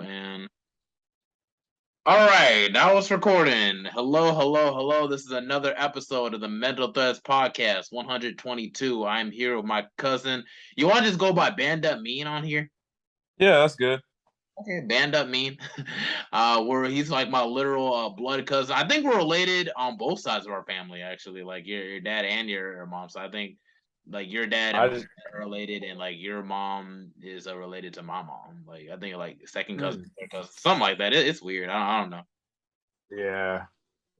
And all right, now it's recording. Hello, hello, hello. This is another episode of the Mental Threads Podcast, 122. I'm here with my cousin. You want to just go by BandUpMean on here? Yeah, that's good. Okay, BandUpMean. Where he's like my literal blood cousin. I think we're related on both sides of our family, actually. Like your dad and your mom. So I think like your dad and I my didn't. dad are related, and like your mom is related to my mom. Like I think like second cousin, Hmm. third cousin, something like that. It's weird. I don't know. Yeah,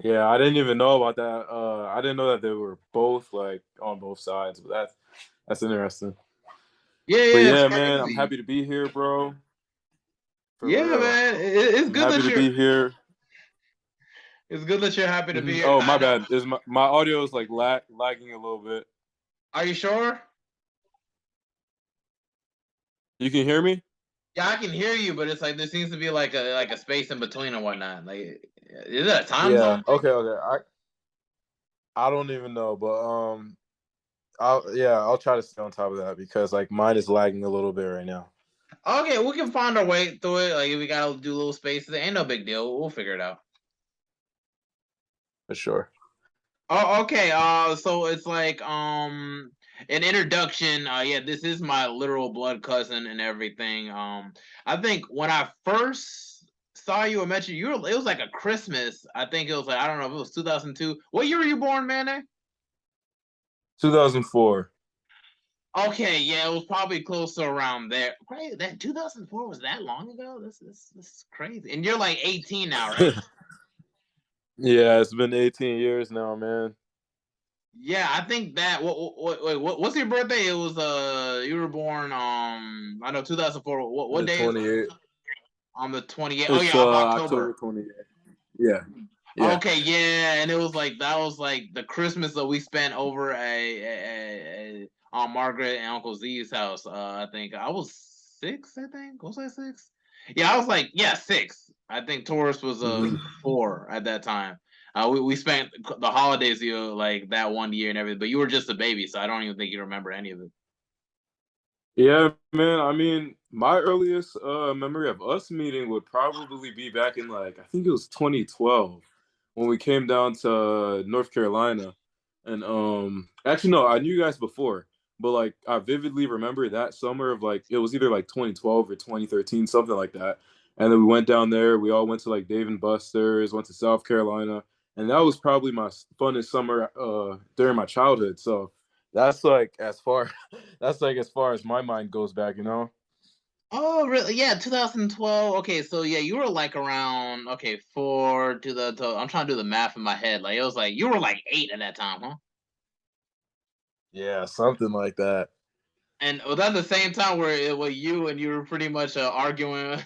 yeah. I didn't even know about that. I didn't know that they were both like on both sides. But that's interesting. Yeah, But yeah, it's yeah, man, I'm crazy. happy to be here, bro. For Yeah, real, man, it's I'm good happy that to you're. be here. It's good that you're happy to be here. Oh, I my know. bad. Is my audio is like lagging a little bit. Are you sure? You can hear me? Yeah, I can hear you, but it's like there seems to be like a space in between and whatnot. Like, is it a time Yeah. zone thing? Okay. Okay. I don't even know, but I'll try to stay on top of that because like mine is lagging a little bit right now. Okay, we can find our way through it. Like, if we gotta do little spaces, ain't no big deal. We'll figure it out. For sure. Oh, okay. So it's like an introduction. Yeah, this is my literal blood cousin and everything. I think when I first saw you, I met you. It was like a Christmas. I think it was like I don't know if it was 2002. What year were you born, man? 2004. Okay, yeah, it was probably close to around there. Great, that 2004 was that long ago. This is crazy. And you're like 18 now, right? Yeah, it's been 18 years now, man. Yeah, I think that. What's your birthday? It was you were born I know 2004. What The day is it? 28th. On the 28th. Oh It's yeah, of October October. 28th. Yeah. Yeah. Okay, yeah, and it was like that was like the Christmas that we spent over on Margaret and Uncle Z's house. I think I was six. I think was I six? Yeah, I was like six. I think Taurus was Mhm. four at that time. We spent the holidays like that one year and everything, but you were just a baby, so I don't even think you remember any of it. Yeah, man. I mean, my earliest memory of us meeting would probably be back in like I think it was 2012 when we came down to North Carolina. And actually no, I knew you guys before, but like I vividly remember that summer of like it was either like 2012 or 2013, something like that. And then we went down there, we all went to like Dave and Buster's, went to South Carolina, and that was probably my funnest summer during my childhood. So that's like as far that's like as far as my mind goes back, you know? Oh, really? Yeah, 2012. Okay, so yeah, you were like around four I'm trying to do the math in my head. Like it was like you were like eight at that time, huh? Yeah, something like that. And was that the same time where it was you were pretty much arguing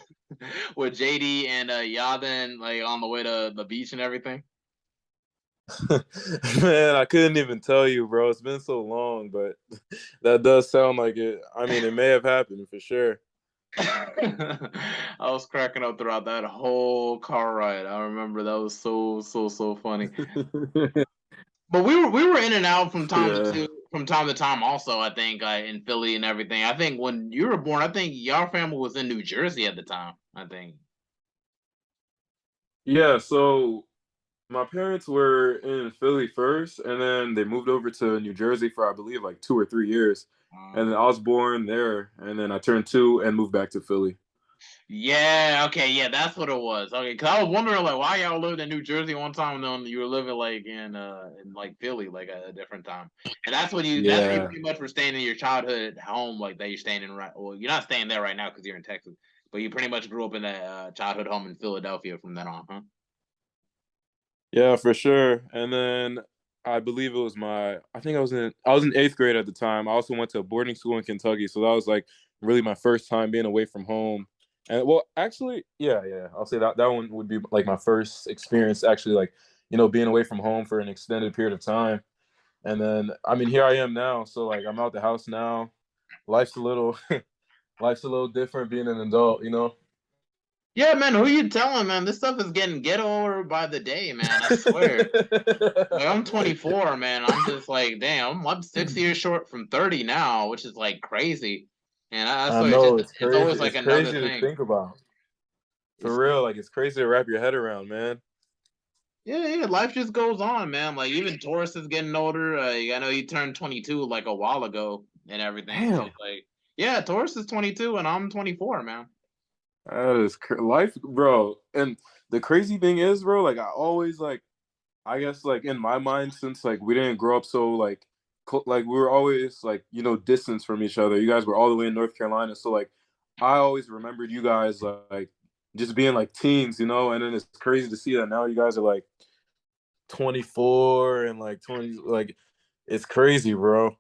with JD and Yadin like on the way to the beach and everything? Man, I couldn't even tell you, bro. It's been so long, but that does sound like it. I mean, it may have happened for sure. I was cracking up throughout that whole car ride. I remember that was so funny. But we were in and out Yeah. from time to time. Also, I think in Philly and everything. I think when you were born, I think your family was in New Jersey at the time. I think. Yeah, so my parents were in Philly first, and then they moved over to New Jersey for I believe like 2 or 3 years. And then I was born there, and then I turned two and moved back to Philly. Yeah. Okay. Yeah, that's what it was. Okay, because I was wondering like why y'all lived in New Jersey one time, and then you were living like in like Philly like at a different time. And that's where you Yeah. pretty much were staying in your childhood home like that you're staying in right. Well, you're not staying there right now because you're in Texas, but you pretty much grew up in that childhood home in Philadelphia from then on, huh? Yeah, for sure. And then I believe it was I think I was in eighth grade at the time. I also went to a boarding school in Kentucky, so that was like really my first time being away from home. And well, actually, yeah, I'll say that one would be like my first experience actually like, being away from home for an extended period of time. And then I mean, here I am now, so like I'm out the house now. Life's a little life's a little different being an adult, you know? Yeah, man, who you telling, man? This stuff is getting ghetto by the day, man. I swear. Like I'm 24, man. I'm just like, damn, I'm 6 years short from 30 now, which is like crazy. And I I swear, know it's always like it's another crazy to thing. think about. For real, like it's crazy to wrap your head around, man. Yeah. Life just goes on, man. Like even Taurus is getting older. I know he turned 22 like a while ago and everything. So Damn, it's like, yeah, Taurus is 22 and I'm 24, man. that is life, bro. And the crazy thing is, bro, like I always like, I guess like in my mind, since like we didn't grow up so like, like we were always like distance from each other. You guys were all the way in North Carolina, so like I always remembered you guys like just being like teens, and then it's crazy to see that now you guys are like 24 and like 20, like it's crazy, bro,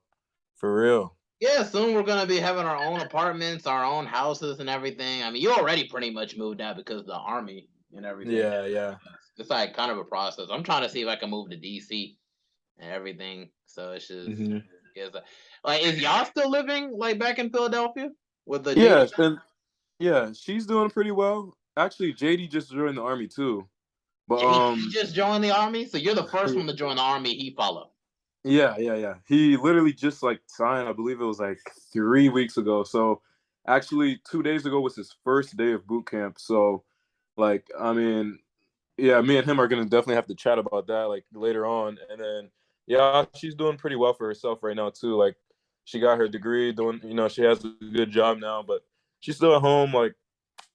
for real. Yeah, soon we're gonna be having our own apartments, our own houses, and everything. I mean, you already pretty much moved out because of the army and everything. Yeah, yeah. It's like kind of a process. I'm trying to see if I can move to DC and everything. So it's just, Hmm. it's like, is y'all still living like back in Philadelphia with the JD? Yeah, and yeah, she's doing pretty well. Actually, JD just joined the army too. But He just joined the army, so you're the first one to join the army. He followed. yeah. He literally just like signed, I believe it was like 3 weeks ago. So actually 2 days ago was his first day of boot camp. So like I mean, yeah, me and him are gonna definitely have to chat about that like later on. And then yeah, she's doing pretty well for herself right now too. Like she got her degree, doing she has a good job now, but she's still at home. Like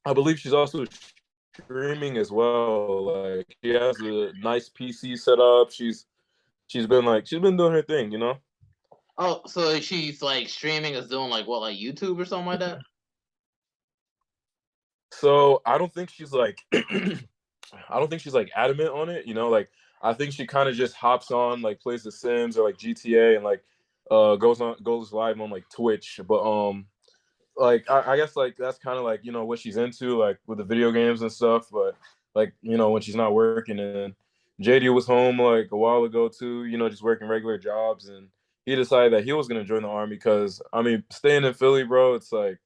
I believe she's also streaming as well. Like she has a nice PC set up. She's been doing her thing. Oh, so she's like streaming, is doing like what, like YouTube or something like that? So I don't think she's like I don't think she's like adamant on it. Like I think she kind of just hops on, like plays The Sims or like GTA and like goes live on like Twitch. But like I guess like that's kind of like what she's into like with the video games and stuff. But like when she's not working, and JD was home like a while ago too, just working regular jobs, and he decided that he was gonna join the army because I mean staying in Philly, bro, it's like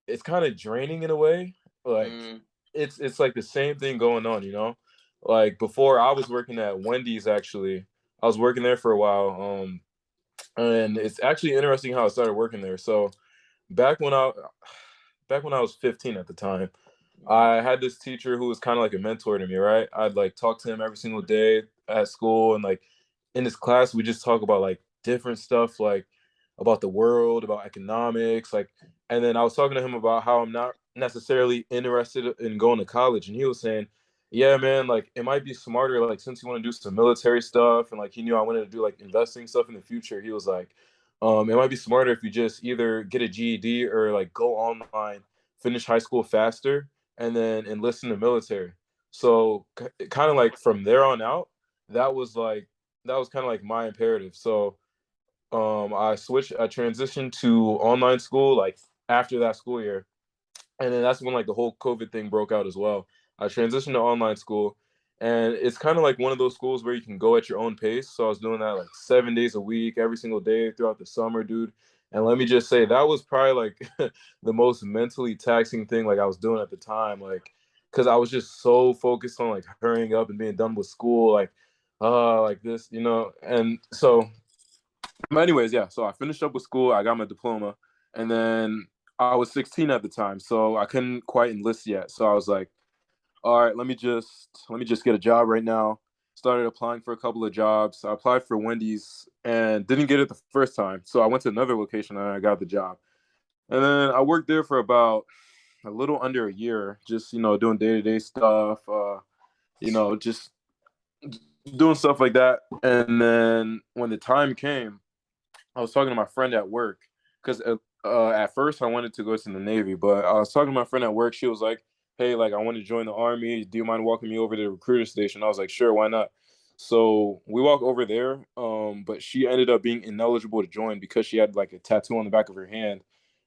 it's kind of draining in a way. Like Mm. it's like the same thing going on. Like before I was working at Wendy's actually. I was working there for a while. And it's actually interesting how I started working there. So back when I back when I was 15 at the time, I had this teacher who was kind of like a mentor to me, right? I'd like talk to him every single day at school, and like in his class, we just talk about like different stuff, like about the world, about economics, like. And then I was talking to him about how I'm not necessarily interested in going to college, and he was saying, "Yeah, man, like it might be smarter, like since you want to do some military stuff, and like he knew I wanted to do like investing stuff in the future. He was like, it might be smarter if you just either get a GED or like go online, finish high school faster." And then enlist in the military. So kind of like from there on out, that was like that was kind of like my imperative. So I transitioned to online school like after that school year, and then that's when like the whole COVID thing broke out as well. I transitioned to online school, and it's kind of like one of those schools where you can go at your own pace. So I was doing that like 7 days a week, every single day throughout the summer, dude. And let me just say that was probably like the most mentally taxing thing like I was doing at the time, like because I was just so focused on like hurrying up and being done with school, like this. And so but anyways, yeah. So I finished up with school. I got my diploma, and then I was 16 at the time, so I couldn't quite enlist yet. So I was like, all right, let me just get a job right now. Started applying for a couple of jobs. I applied for Wendy's and didn't get it the first time. So I went to another location and I got the job. And then I worked there for about a little under a year, just doing day-to-day stuff, just doing stuff like that. And then when the time came, I was talking to my friend at work because at first I wanted to go to the Navy, but I was talking to my friend at work. She was like, "Hey, like I want to join the Army. Do you mind walking me over to the recruiter station?" I was like, "Sure, why not?" So we walk over there, but she ended up being ineligible to join because she had like a tattoo on the back of her hand,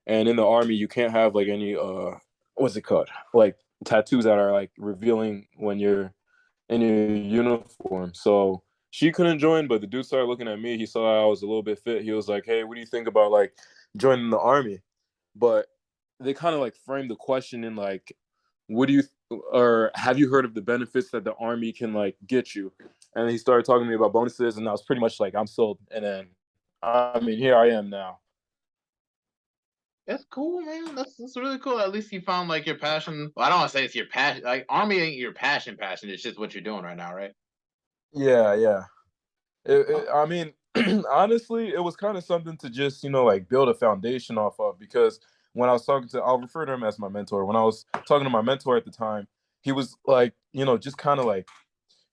and in the Army you can't have like any what's it called, like tattoos that are like revealing when you're in your uniform. So she couldn't join, but the dude started looking at me. He saw I was a little bit fit. He was like, "Hey, what do you think about like joining the army?" But they kind of like framed the question in like, "What do you or have you heard of the benefits that the army can like get you?" And he started talking to me about bonuses, and I was pretty much like, "I'm sold." And then, I mean, here I am now. That's cool, man. That's really cool. At least you found like your passion. Well, I don't want to say it's your passion. Like army ain't your passion. Passion. It's just what you're doing right now, right? Yeah, yeah. Oh, I mean, honestly, it was kind of something to just, like build a foundation off of because when I was talking to, I'll refer to him as my mentor. When I was talking to my mentor at the time, he was like, just kind of like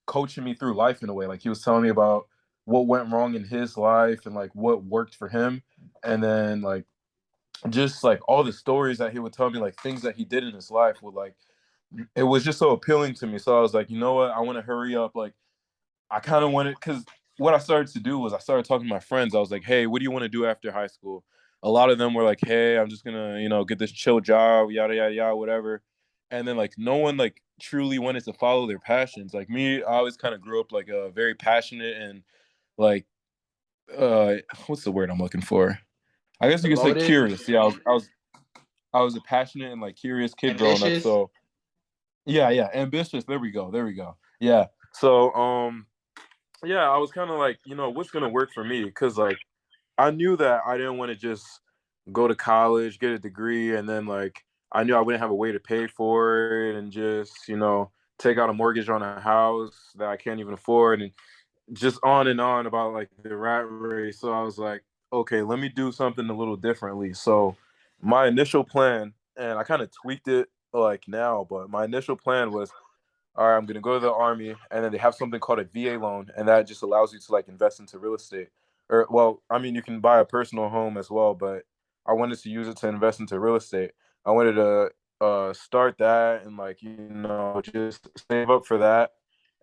coaching me through life in a way. Like he was telling me about what went wrong in his life and like what worked for him. And then like just like all the stories that he would tell me, like things that he did in his life would like, it was just so appealing to me. So I was like, you know what? I want to hurry up. Like, I kind of wanted, because what I started to do was I started talking to my friends. I was like, hey, what do you want to do after high school? A lot of them were like, hey, I'm just gonna, get this chill job, yada yada yada, whatever. And then like no one like truly wanted to follow their passions. Like me, I always kind of grew up like a very passionate and like what's the word I'm looking for? I guess you could say devoted, curious. Yeah, I was a passionate and like curious kid growing up. ambitious. So yeah, ambitious. There we go. There we go. Yeah. So yeah, I was kind of like, what's gonna work for me? Because like I knew that I didn't want to just go to college, get a degree, and then like I knew I wouldn't have a way to pay for it, and just take out a mortgage on a house that I can't even afford, and just on and on about like the rat race. So I was like, okay, let me do something a little differently. So my initial plan, and I kind of tweaked it like now, but my initial plan was, all right, I'm gonna go to the army, and then they have something called a VA loan, and that just allows you to like invest into real estate. Or well, I mean, you can buy a personal home as well, but I wanted to use it to invest into real estate. I wanted to start that and like just save up for that,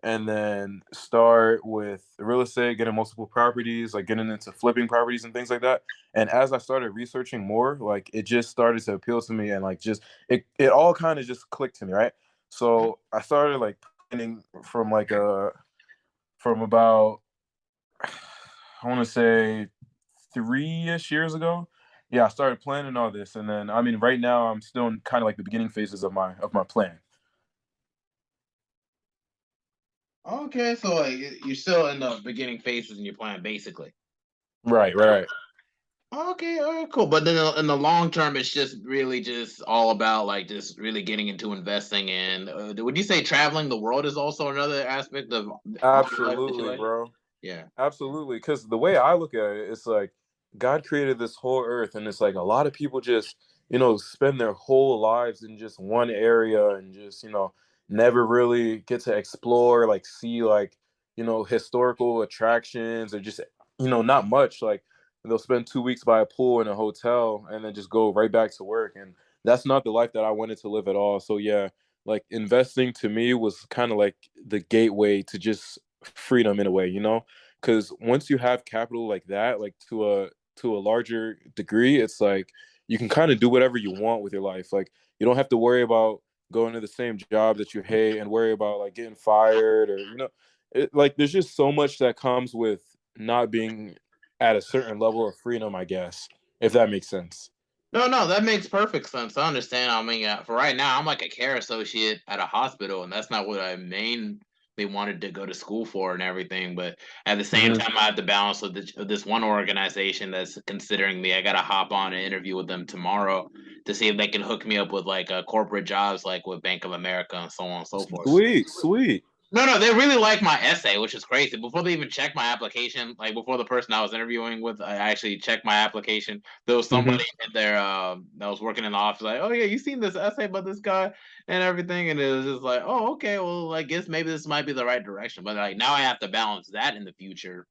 and then start with real estate, getting multiple properties, like getting into flipping properties and things like that. And as I started researching more, like it just started to appeal to me, and like just it all kind of just clicked to me, right? So I started like planning from about I want to say 3-ish years ago. Yeah, I started planning all this, and then I mean, right now I'm still in kind of like the beginning phases of my plan. Okay, so like you're still in the beginning phases in your plan, basically. Right, right. Okay, all right, cool. But then in the long term, it's just really just all about like just really getting into investing. And would you say traveling the world is also another aspect of your life that you Absolutely, like? bro. Yeah. Absolutely, because the way I look at it, it's like God created this whole earth, and it's like a lot of people just, spend their whole lives in just one area and just, never really get to explore, like see, like, historical attractions or just, not much. Like they'll spend 2 weeks by a pool in a hotel and then just go right back to work. And that's not the life that I wanted to live at all. So yeah, like investing to me was kind of like the gateway to just freedom in a way, because once you have capital like that, like to a larger degree, it's like you can kind of do whatever you want with your life. Like you don't have to worry about going to the same job that you hate and worry about like getting fired or like there's just so much that comes with not being at a certain level of freedom, I guess, if that makes sense. No, no, that makes perfect sense. I understand. I mean, for right now, I'm like a care associate at a hospital, and that's not what I mainly wanted to go to school for and everything. But at the same Hmm. time, I have to balance with this one organization that's considering me. I got to hop on an interview with them tomorrow to see if they can hook me up with like corporate jobs, like with Bank of America and so on and so forth. Sweet, sweet. No, no, they really like my essay, which is crazy. Before they even checked my application, like before the person I was interviewing with, I actually checked my application. There was Hmm. somebody in there that was working in the office, like, "Oh yeah, you seen this essay about this guy and everything," and it was just like, "Oh okay, well, I guess maybe this might be the right direction." But like now I have to balance that in the future,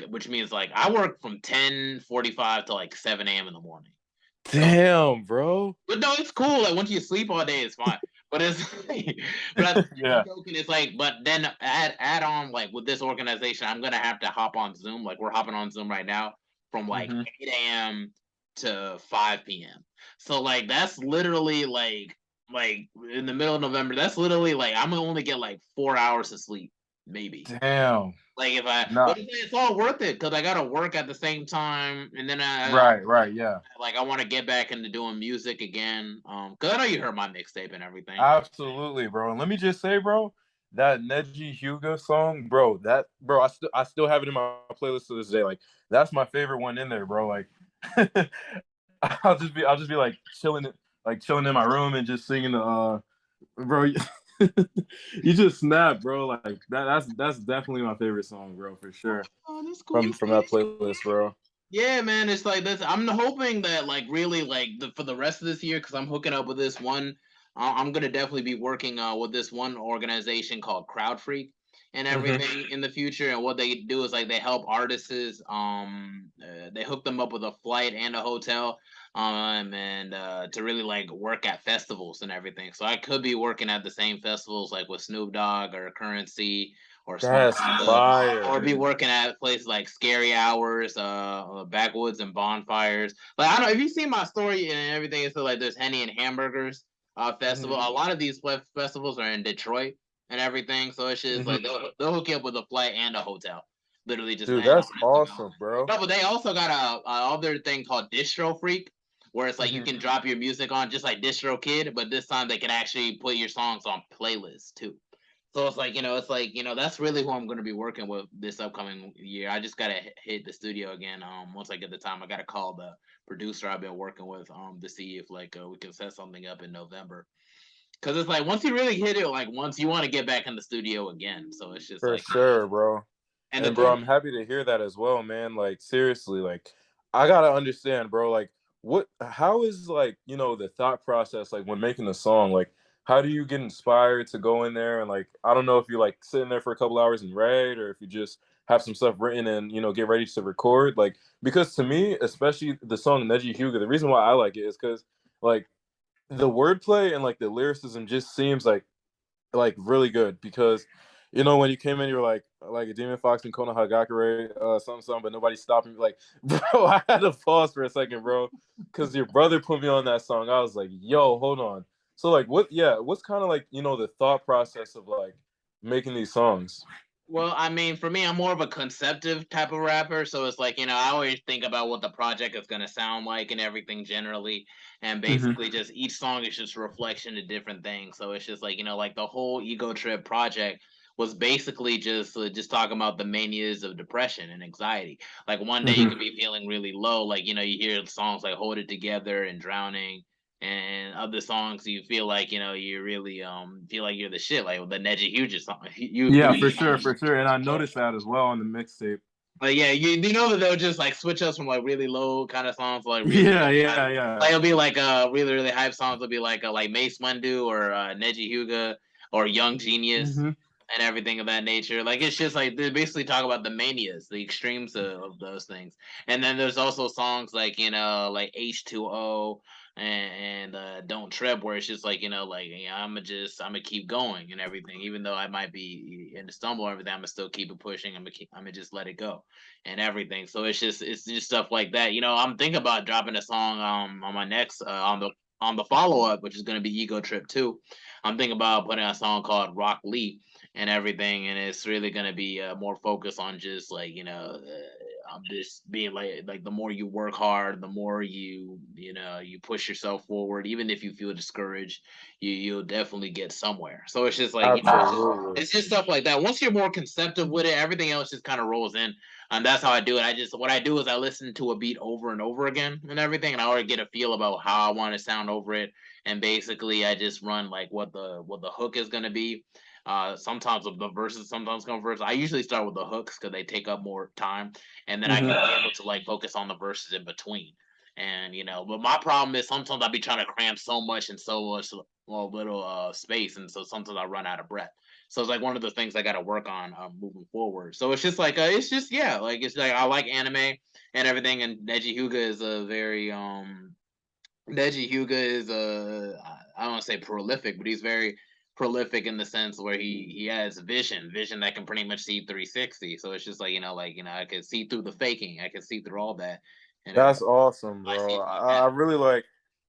which means like I work from 10:45 to like 7 a.m. in the morning. So Damn, bro. but no, it's cool. Like once you sleep all day, it's fine. But it's but at the same Yeah. token, it's like, but then add on like with this organization, I'm gonna have to hop on Zoom. Like we're hopping on Zoom right now from like Hmm. 8 a.m. to 5 p.m. So like that's literally like in the middle of November. That's literally like I'm gonna only get like 4 hours of sleep, maybe. Damn. Like if I, Nah. but it's all worth it because I gotta work at the same time, and then Right, right, yeah. like I want to get back into doing music again. Cause I know you heard my mixtape and everything. Absolutely, bro. And let me just say, bro, that Neji Huga song, bro, that bro, I still have it in my playlist to this day. Like, that's my favorite one in there, bro. Like I'll just be like chilling in my room and just singing the bro. You just snap, bro. Like that's definitely my favorite song, bro, for sure. Oh, that's cool. From that playlist, bro. Yeah, man, it's like this. I'm hoping that like really like for the rest of this year, because I'm hooking up with this one. I'm gonna definitely be working with this one organization called Crowd Freak and everything in the future. And what they do is like they help artists. They hook them up with a flight and a hotel, and to really like work at festivals and everything. So I could be working at the same festivals like with Snoop Dogg or Currency or Smoke That's or fire. be working at places like Scary Hours, Backwoods and Bonfires. Like I don't know if you see my story and everything. It's like there's Henny and Hamburgers festival. A lot of these festivals are in Detroit and everything, so it's just like they'll hook you up with a flight and a hotel. Literally just Dude, land that's on it. awesome, bro. No, but they also got a other thing called Distro Freak, where it's like you can drop your music on just like Distro Kid, but this time they can actually put your songs on playlists too. So it's like that's really who I'm going to be working with this upcoming year. I just gotta hit the studio again. Once I get the time, I gotta call the producer I've been working with to see if like we can set something up in November. Because it's like once you really hit it, like once you want to get back in the studio again. So it's just For like sure, bro. and the And bro, thing. I'm happy to hear that as well, man. Like seriously, like I gotta understand, bro. Like how is like the thought process like when making a song? Like how do you get inspired to go in there and like I don't know if you're like sitting there for a couple hours and write, or if you just have some stuff written and get ready to record. Like because to me, especially the song Neji Huga, the reason why I like it is because like the wordplay and like the lyricism just seems like really good because when you came in you were like a demon fox and Kona Hagakure something, but nobody stopped me. Like bro, I had to pause for a second, bro, because your brother put me on that song. I was like, yo, hold on. So like what's kind of like the thought process of like making these songs? Well, I mean, for me, I'm more of a conceptive type of rapper, so it's like I always think about what the project is gonna sound like and everything generally, and basically just each song is just a reflection of different things. So it's just like like the whole Ego Trip project was basically just talking about the manias of depression and anxiety. Like one day you could be feeling really low, like you hear songs like "Hold It Together" and "Drowning." And other songs you feel like you really feel like you're the shit, like the Neji Hughes song. Yeah, for sure, for sure. And I noticed that as well on the mixtape. Like yeah, you know that they'll just like switch us from like really low kind of songs to like really Yeah, high. yeah, yeah. Like it'll be like really really hype songs. It'll be like Mace Windu or Neji Huga or Young Genius and everything of that nature. Like it's just like they basically talk about the manias, the extremes of those things. And then there's also songs like like H2O and Don't Trip, where it's just like I'm gonna keep going and everything, even though I might be in the stumble and everything. I'm gonna still keep it pushing. I'm gonna just let it go and everything. So it's just stuff like that. I'm thinking about dropping a song on my next on the follow up, which is gonna be Ego Trip 2. I'm thinking about putting a song called Rock Lee and everything, and it's really gonna be more focused on just like I'm just being like the more you work hard, the more you push yourself forward. Even if you feel discouraged, you'll definitely get somewhere. So it's just like Absolutely. it's just stuff like that. Once you're more conceptive with it, everything else just kind of rolls in. And that's how I do it. What I do is I listen to a beat over and over again and everything, and I already get a feel about how I want to sound over it. And basically, I just run like what the hook is gonna be. Sometimes the verses sometimes come first. I usually start with the hooks because they take up more time, and then I can be able to like focus on the verses in between. And but my problem is sometimes I'll be trying to cram so much in so much little space, and so sometimes I run out of breath. So it's like one of the things I got to work on moving forward. So it's just like it's just yeah, like it's like I like anime and everything, and Neji Hyuga is a very Neji Hyuga is I don't want to say prolific, but he's very prolific in the sense where he has vision that can pretty much see 360. So it's just like I can see through the faking, I can see through all that and That's everything. awesome, I see bro. it like that. I really like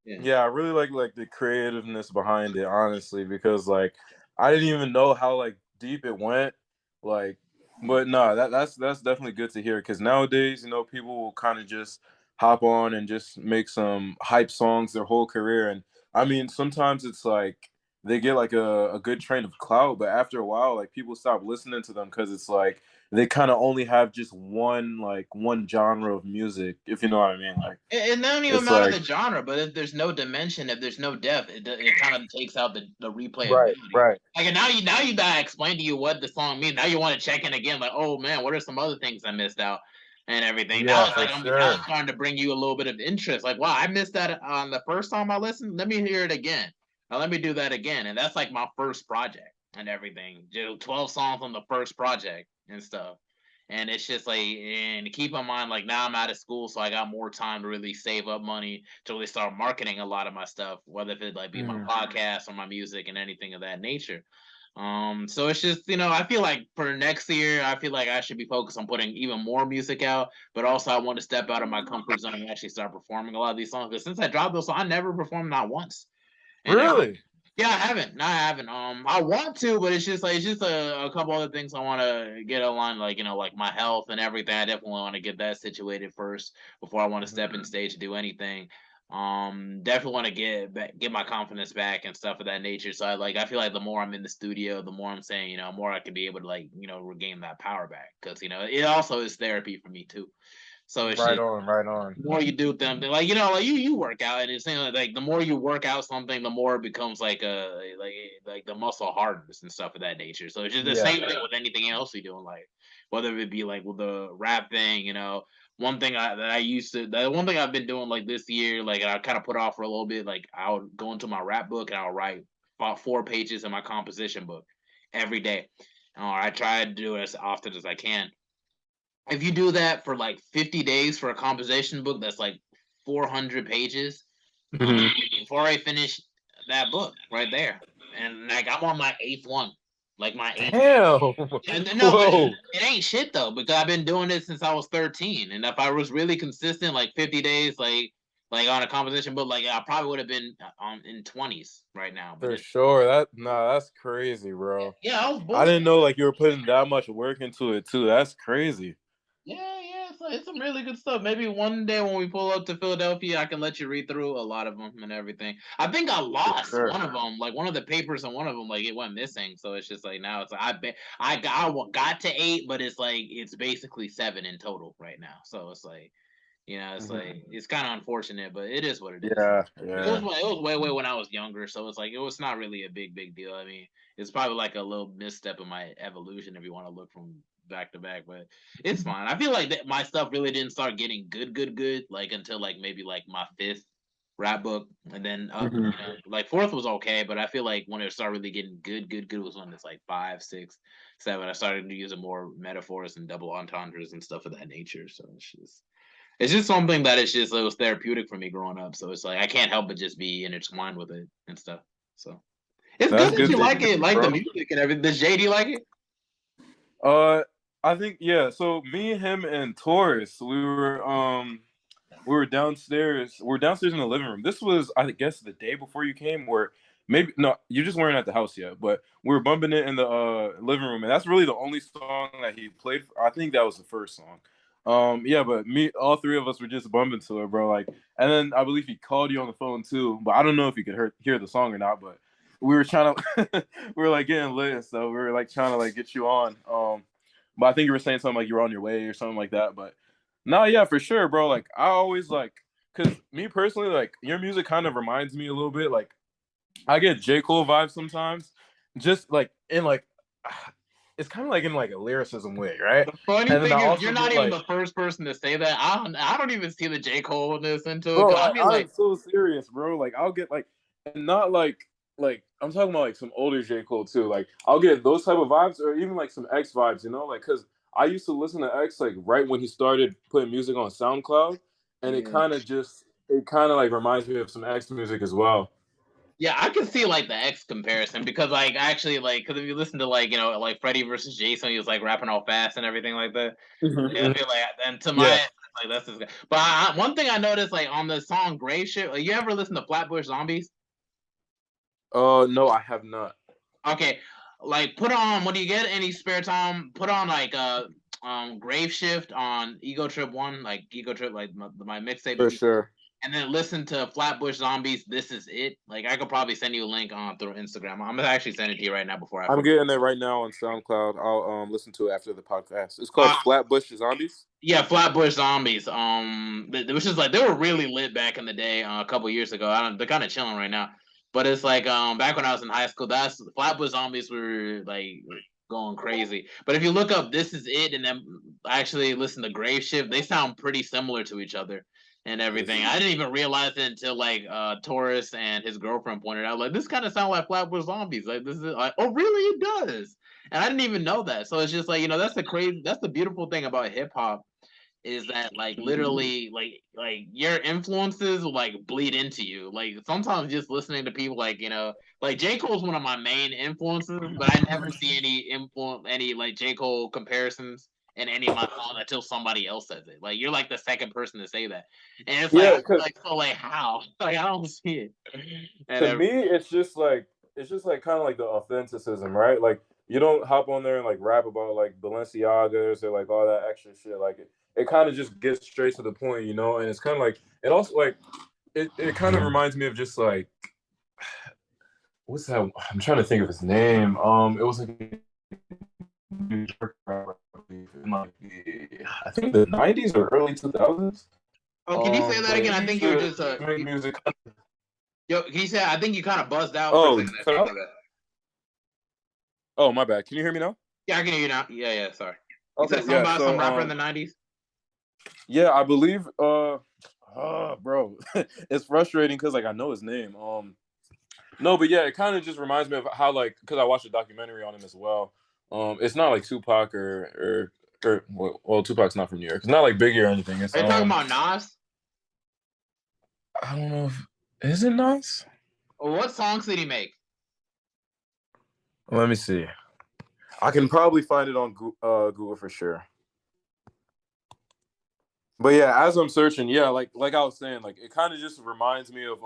Yeah. yeah, I really like the creativeness behind it, honestly, because like I didn't even know how like deep it went. Like but no, that's definitely good to hear because nowadays, people will kind of just hop on and just make some hype songs their whole career. And I mean, sometimes it's like they get like a good train of clout, but after a while, like people stop listening to them because it's like they kind of only have just one genre of music, if you know what I mean. Like It don't even it's matter like the genre, but if there's no dimension, if there's no depth, it kind of takes out the right, replayability. right, Like and now you gotta explain to you what the song means. Now you want to check in again, like, oh man, what are some other things I missed out and everything. Now yeah, it's for like now sure. I'm starting to bring you a little bit of interest. Like, wow, I missed that on the first time I listened. Let me hear it again. Now let me do that again. And that's like my first project and everything. 12 songs on the first project and stuff. And it's just like, and keep in mind, like now I'm out of school, so I got more time to really save up money to really start marketing a lot of my stuff, whether it like be my Mhm. podcast or my music and anything of that nature. So it's just, I feel like for next year, I feel like I should be focused on putting even more music out, but also I want to step out of my comfort zone and actually start performing a lot of these songs. Because since I dropped those, songs, I never performed not once. And Really? yeah, I haven't. No, I haven't. I want to, but it's just a couple other things I want to get aligned, like like my health and everything. I definitely want to get that situated first before I want to step in stage to do anything. Definitely want to get my confidence back and stuff of that nature. So I feel like the more I'm in the studio, the more I'm saying, more I can be able to regain that power back because it also is therapy for me too. So it's Right just on, right on. the more you do something, like like you work out, and it's like the more you work out something, the more it becomes like the muscle hardens and stuff of that nature. So it's just the Yeah. same thing with anything else you're doing, like whether it be like with the rap thing, one thing the one thing I've been doing like this year, like I kind of put off for a little bit, like I would go into my rap book and I'll write about 4 pages in my composition book every day. I try to do it as often as I can. If you do that for like 50 days for a composition book that's like 400 pages, Mhm. before I finish that book right there, and like I'm on my eighth one, like my eighth. Damn. And no, but Whoa. it ain't shit though because I've been doing it since I was 13, and if I was really consistent, like 50 days, like on a composition book, like I probably would have been in 20s right now. But For it's sure. That's crazy, bro. yeah, I was I bullshit. didn't know like you were putting that much work into it too. That's crazy. Yeah, it's some really good stuff. Maybe one day when we pull up to Philadelphia, I can let you read through a lot of them and everything. I think I For lost sure. one of them, like one of the papers on one of them, like it went missing. So it's just like now it's like I got to 8, but it's like it's basically 7 in total right now. So it's like it's Mhm. like it's kind of unfortunate, but it is what it is. Yeah, It yeah. was way when I was younger, so it's like it was not really a big deal. I mean, it's probably like a little misstep in my evolution if you want to look from back to back, but it's fine. I feel like that my stuff really didn't start getting good like until like maybe like my 5th rap book, and then up, Mhm. like 4th was okay, but I feel like when it started really getting good was when it's like 5, 6, 7. I started using more metaphors and double entendres and stuff of that nature. So it's just something that it was therapeutic for me growing up. So it's like I can't help but just be intertwined with it and stuff. So it's That's good that good you to like it, hear, like the bro. music and everything. Does JD like it? Uh, I think yeah. So me, him, and Taurus, we were downstairs. We were downstairs in the living room. This was, I guess, the day before you came, or maybe no, you just weren't at the house yet. But we were bumping it in the living room, and that's really the only song that he played. I think that was the first song. Yeah, but me, all three of us were just bumping to it, bro. Like, and then I believe he called you on the phone too, but I don't know if you could hear the song or not. But we were trying to, we were like getting lit, so we were like trying to like get you on. But I think you were saying something like you were on your way or something like that. But no, yeah, for sure, bro. Like I always like, cause me personally, like your music kind of reminds me a little bit. Like I get J. Cole vibes sometimes, just like in like, it's kind of like in like a lyricism way, right? The funny And then I thing is, also you're not get even like, the first person to say that. I don't even see the J Coleness into it. bro, Cause I mean, I'm like, so serious, bro. Like I'll get like, and not like I'm talking about like some older J. Cole too. Like I'll get those type of vibes, or even like some X vibes, you know, like because I used to listen to X like right when he started putting music on SoundCloud, and yeah, it kind of like reminds me of some X music as well. yeah, I can see like the X comparison because like actually like because if you listen to like like Freddie versus Jason, he was like rapping all fast and everything like that. Yeah, I Mhm. feel like, and to my Yeah. like that's just, but one thing I noticed like on the song Grave Shit, like you ever listen to Flatbush Zombies? No, I have not. Okay, like put on when you get any spare time, put on like Grave Shift on Ego Trip 1, like Ego Trip, like my mixtape. For Ego, sure. and then listen to Flatbush Zombies. This is it. Like I could probably send you a link on through Instagram. I'm gonna actually send it to you right now before I I'm forget. getting it right now on SoundCloud. I'll listen to it after the podcast. It's called Uh, Flatbush Zombies. yeah, Flatbush Zombies. Which is like they were really lit back in the day. A couple years ago. They're kind of chilling right now. But it's like back when I was in high school, that's Flatbush Zombies were like going crazy. But if you look up This Is It and then actually listen to Grave Shift, they sound pretty similar to each other and everything. I didn't even realize it until like Taurus and his girlfriend pointed out, like, this kind of sounds like Flatbush Zombies. Like this is like, oh really, it does. And I didn't even know that. So it's just like, that's the beautiful thing about hip hop is that like literally like your influences will like bleed into you. Like sometimes just listening to people like like J. Cole's one of my main influences, but I never see any like J. Cole comparisons in any of my songs until somebody else says it. Like you're like the second person to say that. And it's like Yeah, I'm because like, so like how? Like I don't see it. And to me, it's just like kind of like the authenticism, right? Like you don't hop on there and like rap about like Balenciagas or like all that extra shit. Like it kind of just gets straight to the point, you know. And it's kind of like it also like it kind of reminds me of just like what's that? I'm trying to think of his name. It was like New York rapper in like I think the '90s or early 2000s. oh, can you say that But again? he I used think you're to just make music. yo. Can you say? I think you kind of buzzed out for a Oh, second there. Sorry about that. oh, my bad. Can you hear me now? Yeah, I can hear you now. Yeah. Sorry. You Okay, said something yeah. about So, some rapper in the '90s. yeah, I believe. Bro, it's frustrating because like I know his name. No, but yeah, it kind of just reminds me of how like because I watched a documentary on him as well. It's not like Tupac or well, Tupac's not from New York. It's not like Biggie or anything. It's Are you talking about Nas? I don't know if is it nice. Or what songs did he make? Let me see. I can probably find it on Google for sure. But yeah, as I'm searching, yeah, like I was saying, like it kind of just reminds me of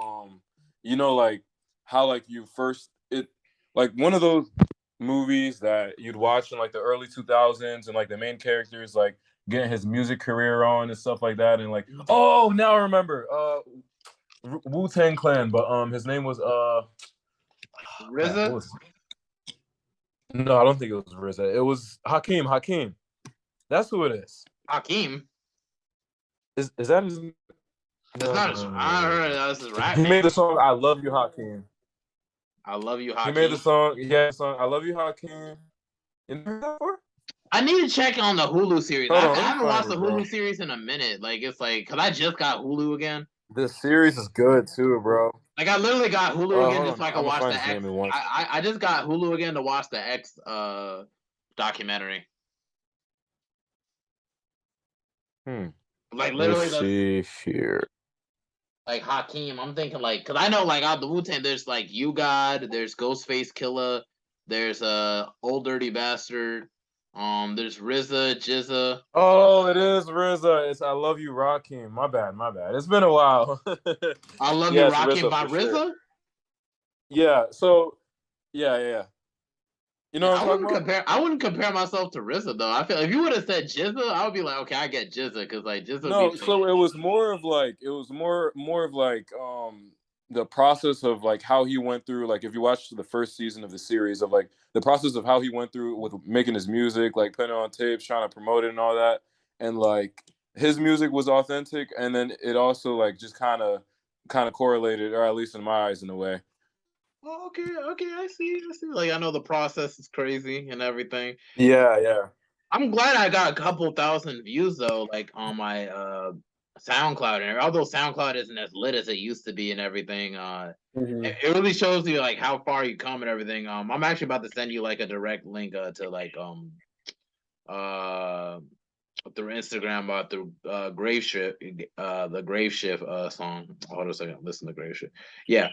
like how like you first it like one of those movies that you'd watch in like the early 2000s and like the main character is like getting his music career on and stuff like that and like oh now I remember Wu-Tang Clan, but his name was man, what RZA? was no, I don't think it was RZA. It was Hakeem. That's who it is. Hakeem? Is that his That's not his. I heard that was his rap He name. made the song "I Love You, Hakeem." I love you, He made the Hakeem. song. He had the song "I Love You, Hakeem." You never heard that before? I need to check on the Hulu series. Hold on, I let me haven't find watched the it, bro. Hulu series in a minute. Like it's like, cause I just got Hulu again. This series is good too, bro. Like I literally got Hulu again Hold just on, so I I'm could gonna watch find the his X. name in one. I just got Hulu again to watch the X documentary. Like literally Let's the see here. like Hakeem. I'm thinking like, cause I know like out the Wu-Tang, there's like You God, there's Ghostface Killer, there's Old Dirty Bastard, there's RZA, Jizza. Oh, it is RZA. It's "I Love You, Rakim." My bad. It's been a while. I love you, Yeah, it's Rockin' RZA by for sure. RZA. Yeah. So, yeah. You know Yeah, what I'm talking about? I wouldn't compare myself to RZA though. I feel if you would have said Jizza, I would be like, okay, I get Jizza because like Jizza would be No, like, so it was more of like more of like the process of like how he went through like if you watch the first season of the series of like the process of how he went through with making his music, like putting it on tapes, trying to promote it and all that. And like his music was authentic and then it also like just kind of correlated, or at least in my eyes in a way. oh, okay, I see. Like I know the process is crazy and everything. Yeah. I'm glad I got a couple thousand views though, like on my SoundCloud. And although SoundCloud isn't as lit as it used to be and everything, Mm-hmm. it really shows you like how far you come and everything. I'm actually about to send you like a direct link to like uh through Instagram through Grave Shift the Grave Shift song. Hold on a second, listen to Grave Shift. Yeah.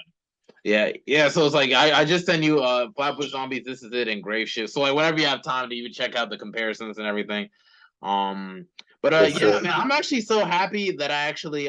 So it's like I just send you Flatbush Zombies, This Is It, and Grave Shift. So like whenever you have time to even check out the comparisons and everything. Um but For yeah, sure. man, I'm actually so happy that I actually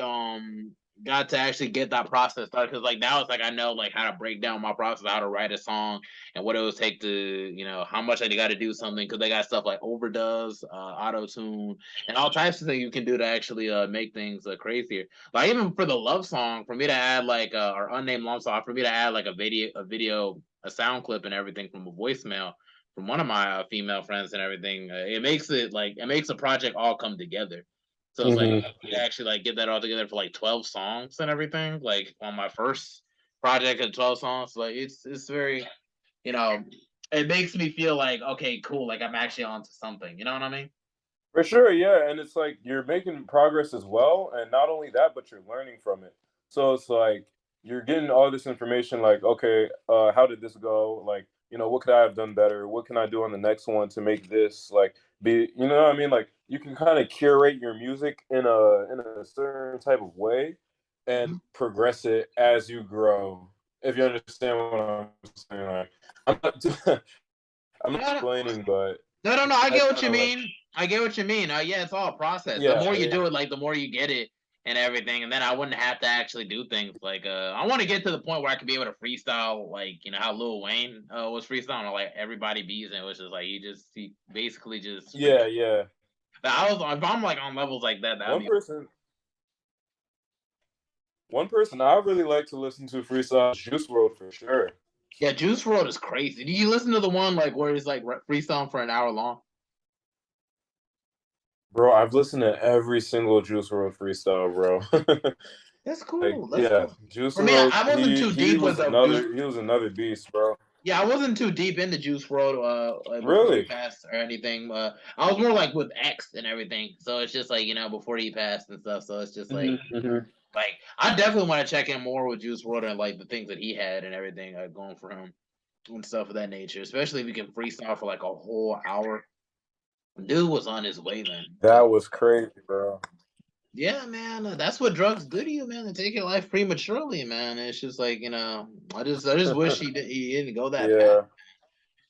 got to actually get that process started, because like now it's like I know like how to break down my process, how to write a song, and what it would take to, how much I got to do something, because they got stuff like overdubs, auto tune, and all types of things you can do to actually make things crazier. Like even for the love song, for me to add like or unnamed love song, for me to add like a sound clip and everything from a voicemail from one of my female friends and everything, it makes a project all come together. So it's like Mm-hmm. we actually like get that all together for like 12 songs and everything. Like on my first project of 12 songs, like it's very, you know, it makes me feel like okay, cool, like I'm actually onto something. You know what I mean? For sure, yeah, and it's like you're making progress as well, and not only that, but you're learning from it. So it's like you're getting all this information, like, okay, how did this go? Like, what could I have done better? What can I do on the next one to make this like be, you know what I mean? Like, you can kind of curate your music in a certain type of way, and Mm-hmm. progress it as you grow. If you understand what I'm saying, like, I'm not, I'm not No, explaining, but no. I that's get what kind you of like, mean. I get what you mean. Yeah, it's all a process. The yeah, more you yeah. do it, like the more you get it and everything, and then I wouldn't have to actually do things like I want to get to the point where I could be able to freestyle, like how Lil Wayne was freestyling, like Everybody Bees, and it was just like he basically just freestyle. Yeah, yeah. If I'm like on levels like that, that'd One be person, one person I really like to listen to freestyle is Juice World for sure. yeah. Juice WRLD is crazy. Do you listen to the one like where he's like freestyling for an hour long? Bro, I've listened to every single Juice World freestyle, bro. That's Like, cool. That's yeah, cool. Juice For me, World, I wasn't too he deep with was the Juice. another beast, bro. Yeah, I wasn't too deep into Juice WRLD before he Really? passed or anything. I was more like with X and everything. So it's just like before he passed and stuff. So it's just Hmm, hmm. like I definitely want to check in more with Juice WRLD and like the things that he had and everything going for him and stuff of that nature. Especially if you can freestyle for like a whole hour. Dude was on his way, man. That was crazy, bro. Yeah, man, that's what drugs do to you, man. They take your life prematurely, man. It's just like I just wish he didn't go that path.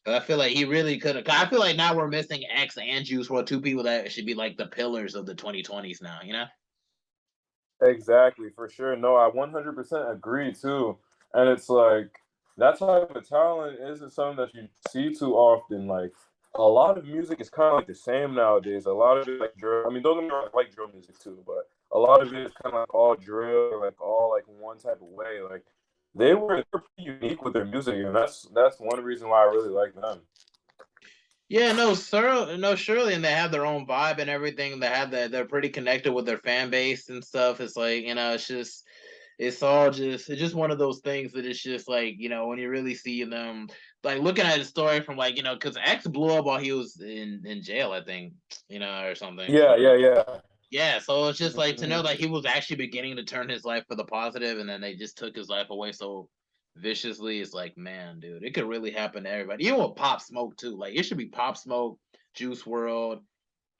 Yeah. I feel like he really could have. I feel like now we're missing X and Juice WRLD, two people that should be like the pillars of the 2020s now. You know? Exactly, for sure. No, I 100% agree too. And it's like that type of talent isn't something that you see too often. Like a lot of music is kind of like the same nowadays. A lot of it like drill. I mean, don't get me wrong, I like drill music too, but a lot of it is kind of like all drill, or like all like one type of way. Like they're pretty unique with their music, and that's one reason why I really like them. Yeah, no, sir, no, surely, and they have their own vibe and everything. They have that. They're pretty connected with their fan base and stuff. It's like it's just one of those things that it's just like when you really see them, like looking at the story from like because X blew up while he was in jail, I think, or something. Yeah, yeah, yeah. Yeah, so it's just like to know Mhm. that he was actually beginning to turn his life for the positive, and then they just took his life away so viciously. It's like, man, dude, it could really happen to everybody. Even with Pop Smoke too. Like it should be Pop Smoke, Juice World,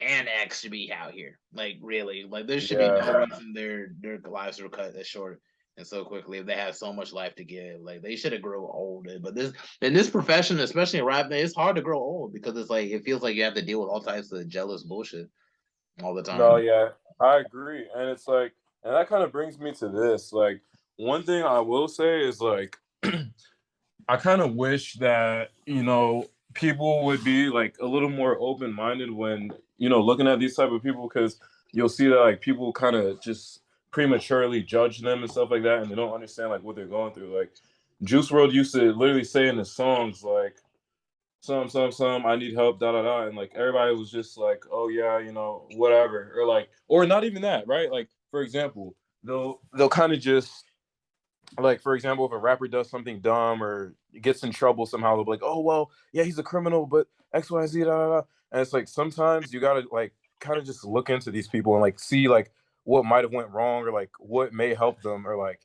and X should be out here. Like really, like there should be no Yeah. reason their lives were cut that short and so quickly if they have so much life to give. Like they should have grown old. But this in this profession, especially in rap, it's hard to grow old because it's like it feels like you have to deal with all types of jealous bullshit all the No, time. yeah, I agree. And it's like, and that kind of brings me to this. Like, one thing I will say is like, I kind of wish that, people would be like a little more open minded when, looking at these type of people, because you'll see that like people kind of just prematurely judge them and stuff like that, and they don't understand like what they're going through. Like, Juice World used to literally say in his songs, like, some, I need help, da da da. And like everybody was just like, oh yeah, whatever. Or like, or not even that, right? Like, for example, they'll kind of just like, for example, if a rapper does something dumb or gets in trouble somehow, they'll be like, oh well, yeah, he's a criminal, but XYZ, da da da. And it's like sometimes you gotta like kind of just look into these people and like see like what might have went wrong, or like what may help them, or like,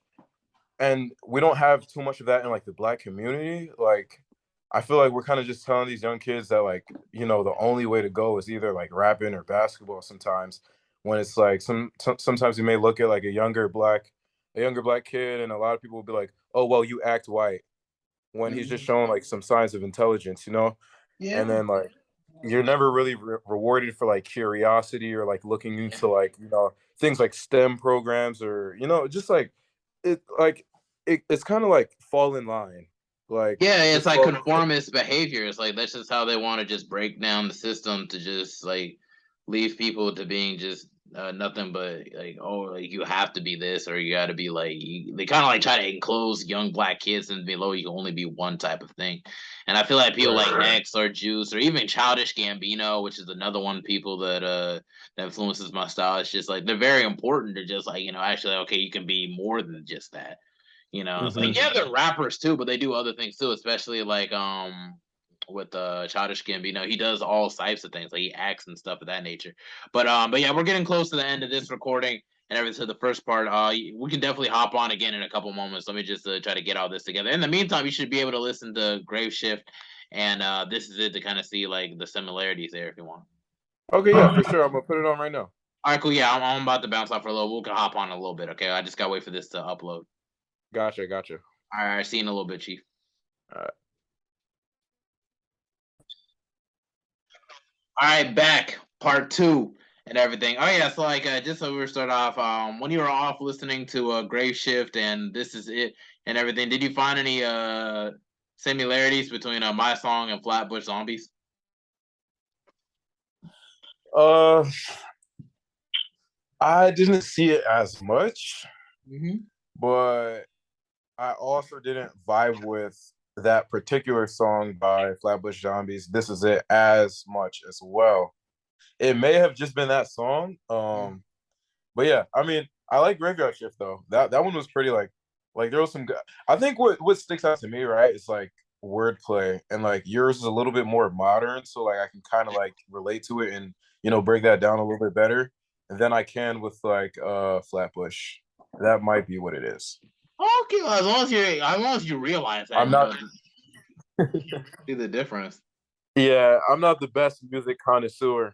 and we don't have too much of that in like the black community. Like, I feel like we're kind of just telling these young kids that like, the only way to go is either like rapping or basketball sometimes, when it's like sometimes you may look at like a younger black kid, and a lot of people will be like, oh well, you act white, when he's just Mhm. showing like some signs of intelligence. Yeah. And then like, you're never really rewarded for like curiosity or like looking into like things like STEM programs or just like it's kind of like fall in line, like Yeah, it's just like fall. conformist behavior. It's like that's just how they want to just break down the system to just like leave people to being just nothing but like, oh, like you have to be this or you got to be like they kind of like try to enclose young black kids and below you can only be one type of thing. And I feel like people Right, like right. X or Juice or even Childish Gambino, which is another one people that influences my style. It's just like they're very important to just like actually okay, you can be more than just that. It's Hmm. like yeah, they're rappers too, but they do other things too, especially like with Childish Gambino, he does all types of things, like he acts and stuff of that nature. But yeah, we're getting close to the end of this recording and everything. So the first part, we can definitely hop on again in a couple moments. Let me just try to get all this together. In the meantime, you should be able to listen to Grave Shift and This Is It to kind of see like the similarities there if you want. Okay, yeah, for sure. I'm gonna put it on right now. All right, cool. Yeah, I'm about to bounce off for a little. We can hop on a little bit. Okay, I just gotta wait for this to upload. Gotcha. All right, see you in a little bit, Chief. All right. All right, back part two and everything. Oh yeah, so like just so we start off, when you were off listening to Grave Shift and This Is It and everything, did you find any similarities between my song and Flatbush Zombies? Uh, I didn't see it as much, Mm-hmm. but I also didn't vibe with that particular song by Flatbush Zombies. This Is It as much as well. It may have just been that song. But yeah, I mean, I like Graveyard Shift though. That one was pretty like there was some good. I think what sticks out to me, right, is like wordplay, and like yours is a little bit more modern, so like I can kind of like relate to it and break that down a little bit better than I can with like Flatbush. That might be what it is. Okay, well, as long as you realize that, I'm not. see the difference. Yeah, I'm not the best music connoisseur.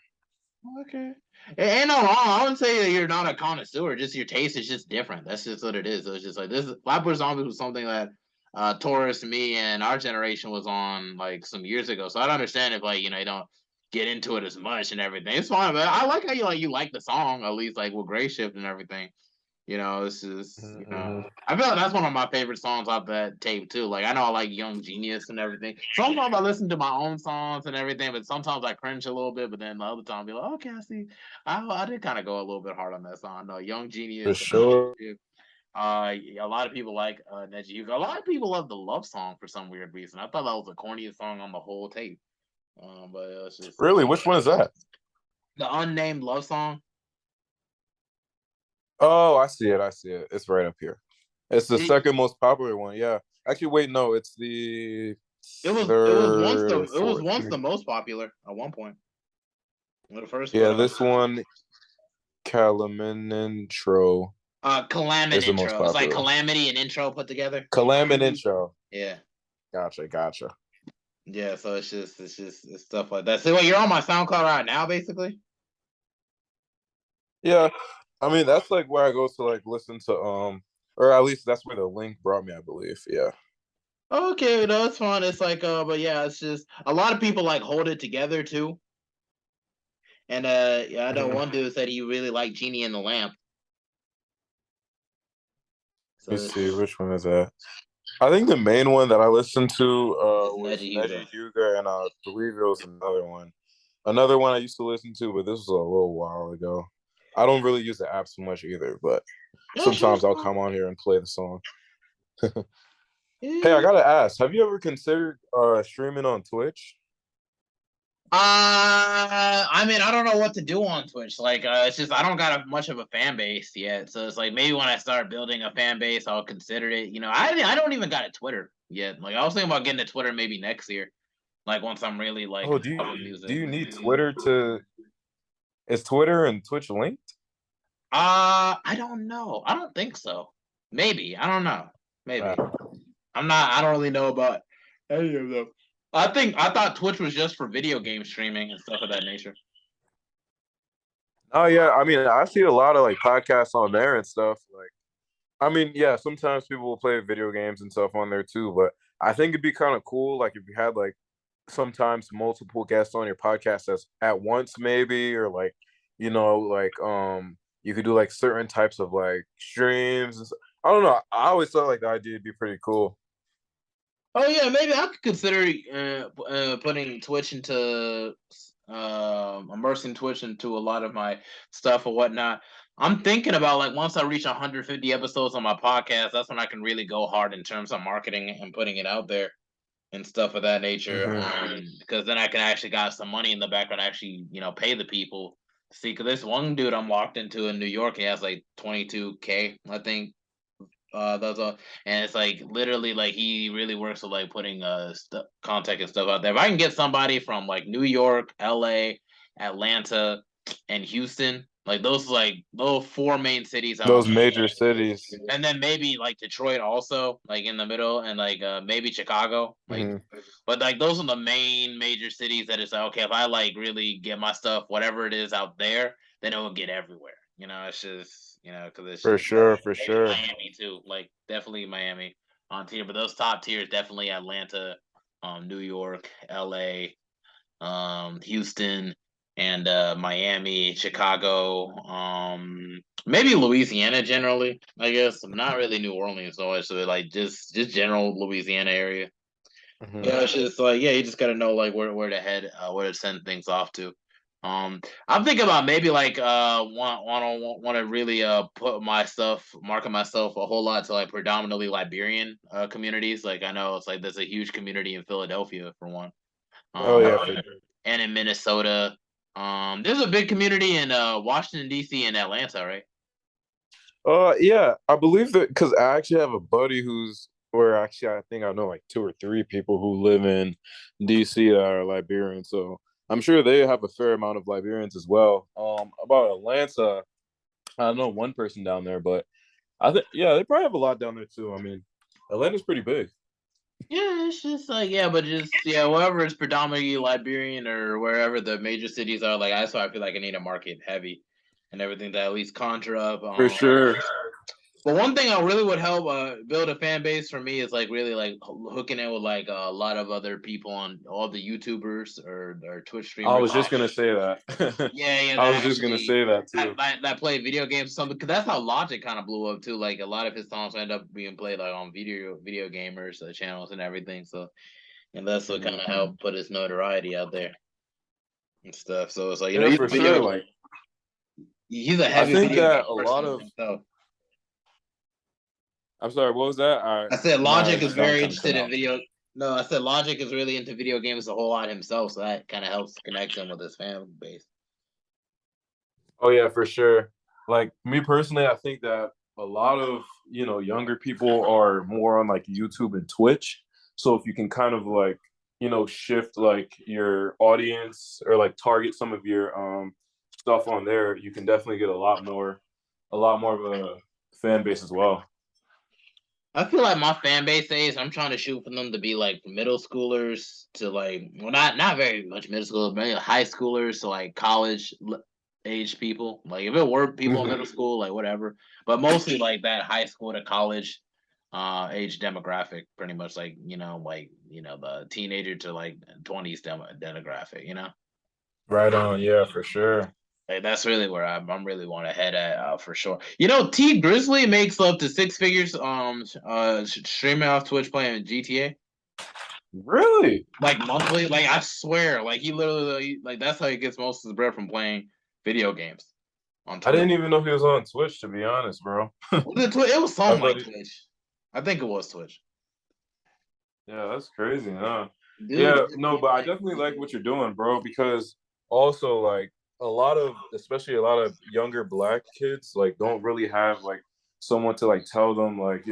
Okay. Ain't no wrong. I wouldn't say that you're not a connoisseur. Just your taste is just different. That's just what it is. So it's just like this. Flatbush Zombies was something that Taurus, me, and our generation was on like some years ago. So I don't understand if like you don't get into it as much and everything. It's fine, but I like how you like the song at least like with Gray Shift and everything. It's just Mm-hmm. I feel like that's one of my favorite songs off that tape too. Like I know I like Young Genius and everything. Sometimes I listen to my own songs and everything, but sometimes I cringe a little bit. But then the other time, I be like, okay, I see. I did kind of go a little bit hard on that song. No, Young For Genius. sure. A lot of people like Neji Yuga. A lot of people love the love song for some weird reason. I thought that was the corniest song on the whole tape. But Really, which one is that? the unnamed love song. Oh, I see it. It's right up here. It's the It, second most popular one. Yeah. Actually, wait, no, it's the it was once third or the fourth. most popular at one point. Well, the first, Yeah, but this one, Calamin intro, Calamity is the most intro. It's like popular. calamity and intro put together. Calamin intro. Yeah, Gotcha. yeah. So it's stuff like that. So what you're on my SoundCloud right now, basically. Yeah. I mean, that's like where I go to like listen to or at least that's where the link brought me, I believe. Yeah. Okay, no, it's fun. It's like but yeah, it's just a lot of people like hold it together too. And yeah, I know one dude said he really liked Genie in the Lamp. Let me So see, which one is that? I think the main one that I listened to it's was Neji Hugo. Neji Huga, and I believe it was another one. Another one I used to listen to, but this was a little while ago. I don't really use the app so much either, but Yeah, sure. sometimes I'll come on here and play the song. Hey, I Yeah. gotta ask, have you ever considered streaming on Twitch? I mean, I don't know what to do on Twitch. Like, it's just I don't got much of a fan base yet. So it's like maybe when I start building a fan base, I'll consider it. I don't even got a Twitter yet. Like, I was thinking about getting a Twitter maybe next year. Like once I'm really like Oh, in love with do music. you need Twitter to? Is Twitter and Twitch linked? I don't know. I don't think so. Maybe I don't know. Maybe Uh, I'm not. I don't really know about any of them. I thought Twitch was just for video game streaming and stuff of that nature. oh yeah, I mean, I see a lot of like podcasts on there and stuff. Like, I mean, yeah, sometimes people will play video games and stuff on there too, but I think it'd be kind of cool, like if you had like sometimes multiple guests on your podcast at once, maybe, or like, you could do like certain types of like streams. I don't know. I always thought like the idea would be pretty cool. Oh yeah, maybe I could consider putting Twitch into immersing Twitch into a lot of my stuff or whatnot. I'm thinking about like once I reach 150 episodes on my podcast, that's when I can really go hard in terms of marketing and putting it out there and stuff of that nature. Because then I can actually got some money in the background, actually, pay the people. See, because this one dude I'm locked into in New York, he has like 22K, I think, that's all, and it's like literally like he really works with like putting contact and stuff out there. If I can get somebody from like New York, LA, Atlanta, and Houston, like those four main cities, I Those don't know, major cities. and then maybe like Detroit also, like in the middle, and like maybe Chicago, like. But like those are the main major cities that it's like, okay, if I like really get my stuff, whatever it is out there, then it will get everywhere. It's just because it's For just sure, for maybe sure. Miami too, like definitely Miami on tier, but those top tiers definitely Atlanta, New York, LA, Houston, and Miami, Chicago, maybe Louisiana generally. I guess not really New Orleans so much, so like just general Louisiana area. Yeah, it's just like you just gotta know like where to head, where to send things off to. I'm thinking about maybe like want to really market myself a whole lot to like predominantly Liberian communities. Like I know it's like there's a huge community in Philadelphia for one. Oh Um, yeah, and in Minnesota. There's a big community in Washington D.C. and Atlanta, right? yeah, I believe that because I actually have a buddy where actually I think I know like two or three people who live in DC that are Liberian. So I'm sure they have a fair amount of Liberians as well. About Atlanta, I know one person down there, but I think yeah, they probably have a lot down there too. I mean, Atlanta's pretty big. Yeah, it's just like but just wherever it's predominantly Liberian or wherever the major cities are, like that's why I feel like I need a market heavy and everything to at least conjure up. For sure. But one thing I really would help build a fan base for me is like really like hooking in with like a lot of other people on all the YouTubers or Twitch I streamers. was just gonna say that. Yeah, I that was just gonna actually say that too. that play video games or something because that's how Logic kind of blew up too. Like a lot of his songs end up being played like on video gamers channels and everything. So and that's what kind of helped put his notoriety out there and stuff. So it's like Yeah, he's for sure. Like he's a I heavy think video game that a lot person of himself. I'm sorry, what was that? I said My Logic is sound very kind of cut interested in out. video. No, I said Logic is really into video games a whole lot himself, so that kind of helps connect him with his fan base. Oh yeah, for sure. Like me personally, I think that a lot of younger people are more on like YouTube and Twitch. So if you can kind of like shift like your audience or like target some of your stuff on there, you can definitely get a lot more of a fan base as well. I feel like my fan base days, I'm trying to shoot for them to be like middle schoolers to like, well, not very much middle school, but maybe high schoolers to like college age people. Like if it were people in middle school, like whatever, but mostly like that high school to college age demographic, pretty much like the teenager to like 20s demographic. Right on, yeah, for sure. Like that's really where I'm really want to head at for sure. T Grizzly makes up to six figures streaming off Twitch playing GTA. Really? Like monthly, like I swear, like he literally like that's how he gets most of his bread from playing video games on I Twitch. didn't even know he was on Twitch, to be honest, bro. Was it Twitch? It was I something thought like he, Twitch. I think it was Twitch. yeah, that's crazy, huh? Dude, Yeah, no, but I definitely like what you're doing, bro, because also like especially a lot of younger black kids like don't really have like someone to like tell them like,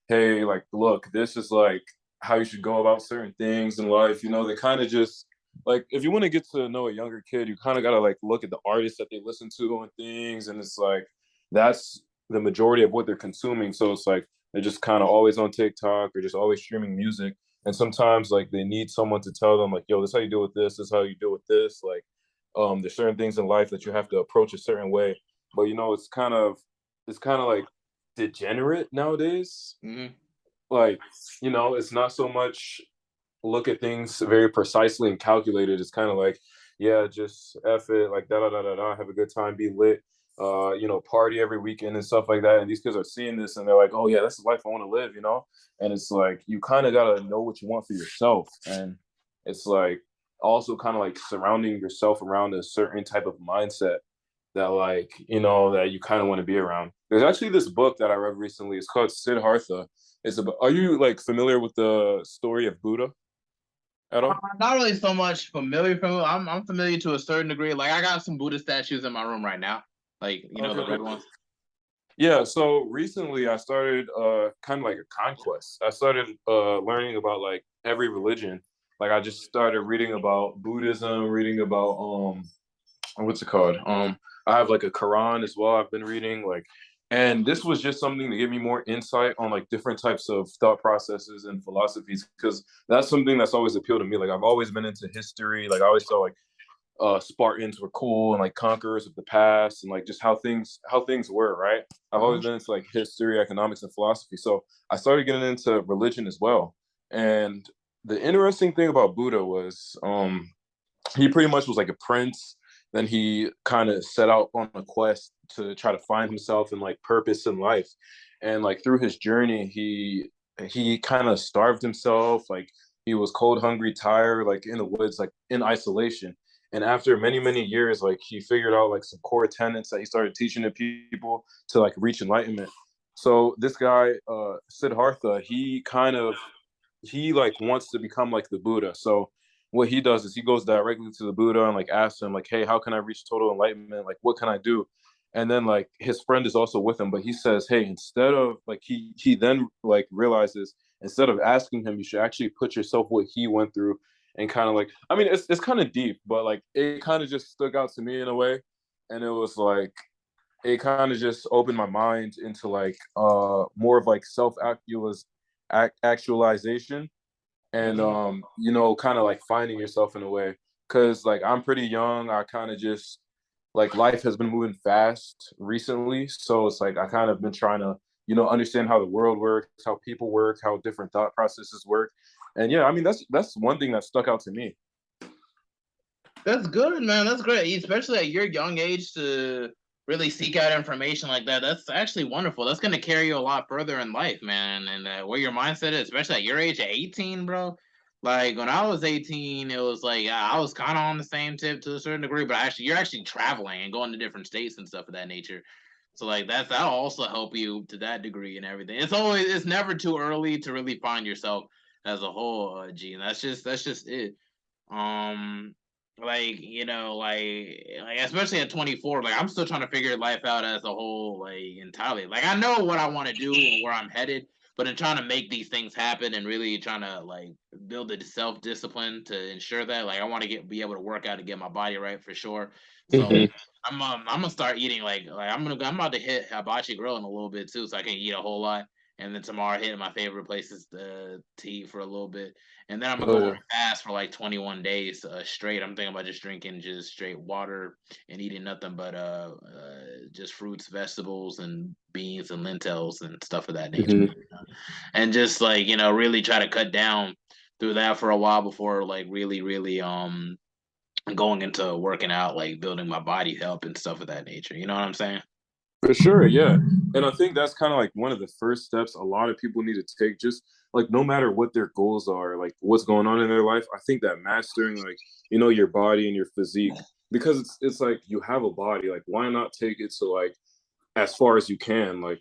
hey, like look, this is like how you should go about certain things in life. They kind of just like if you want to get to know a younger kid, you kind of got to like look at the artists that they listen to and things and it's like that's the majority of what they're consuming. So it's like they're just kind of always on TikTok or just always streaming music. And sometimes like they need someone to tell them like, yo, this is how you deal with this is how you deal with this. Like there's certain things in life that you have to approach a certain way. But it's kind of like degenerate nowadays. mm-hmm. Like, it's not so much look at things very precisely and calculated. It's kind of like, yeah, just F it, like da da da da da, have a good time, be lit, party every weekend and stuff like that. And these kids are seeing this and they're like, oh yeah, that's the life I want to live, And it's like you kind of gotta know what you want for yourself. And it's like also kind of like surrounding yourself around a certain type of mindset that that you kind of want to be around. There's actually this book that I read recently. It's called Siddhartha. Are you like familiar with the story of Buddha at all? Not really so much familiar from. I'm familiar to a certain degree. Like I got some Buddha statues in my room right now, like the red ones. Yeah, so recently I started kind of like a conquest. I started learning about like every religion. Like I just started reading about Buddhism, reading about what's it called? I have like a Quran as well. I've been reading and this was just something to give me more insight on like different types of thought processes and philosophies because that's something that's always appealed to me. Like I've always been into history. Like I always thought like Spartans were cool and like conquerors of the past and like just how things were, right? I've always been into like history, economics, and philosophy. So I started getting into religion as well. And the interesting thing about Buddha was he pretty much was like a prince. Then he kind of set out on a quest to try to find himself and like purpose in life. And like through his journey, he kind of starved himself. Like he was cold, hungry, tired, like in the woods, like in isolation. And after many, many years, like he figured out like some core tenets that he started teaching to people to like reach enlightenment. So this guy, Siddhartha, he like wants to become like the Buddha. So what he does is he goes directly to the Buddha and like asks him like, hey, how can I reach total enlightenment? Like, what can I do? And then like his friend is also with him, but he says, hey, instead of like he then like realizes instead of asking him, you should actually put yourself what he went through and kind of like I mean it's kind of deep, but like it kind of just stuck out to me in a way, and it was like it kind of just opened my mind into like more of like actualization and kind of like finding yourself in a way because like I'm pretty young. I kind of just like life has been moving fast recently, so it's like I kind of been trying to understand how the world works, how people work, how different thought processes work. And yeah, I mean that's one thing that stuck out to me. That's good, man. That's great, especially at your young age to really seek out information like that. That's actually wonderful. That's going to carry you a lot further in life, man. And where your mindset is, especially at your age, at 18, bro. Like when I was 18, it was like I was kind of on the same tip to a certain degree, but you're actually traveling and going to different states and stuff of that nature. So like that'll also help you to that degree and everything. It's never too early to really find yourself as a whole, G. And that's just it. Um, like especially at 24, like I'm still trying to figure life out as a whole, like entirely. Like I know what I want to do and where I'm headed, but in trying to make these things happen and really trying to like build the self discipline to ensure that, like I want to be able to work out and get my body right for sure. So I'm gonna start eating like I'm about to hit hibachi grill in a little bit too, so I can eat a whole lot. And then tomorrow, hitting my favorite places to eat for a little bit. And then I'm gonna Oh go on yeah. a fast for like 21 days straight. I'm thinking about just drinking just straight water and eating nothing but just fruits, vegetables, and beans and lentils and stuff of that nature. And just like really try to cut down through that for a while before like really going into working out, like building my body health and stuff of that nature. You know what I'm saying? For sure, yeah. And I think that's kind of like one of the first steps a lot of people need to take, just like no matter what their goals are, like what's going on in their life. I think that mastering like, your body and your physique, because it's like you have a body, like why not take it to like as far as you can, like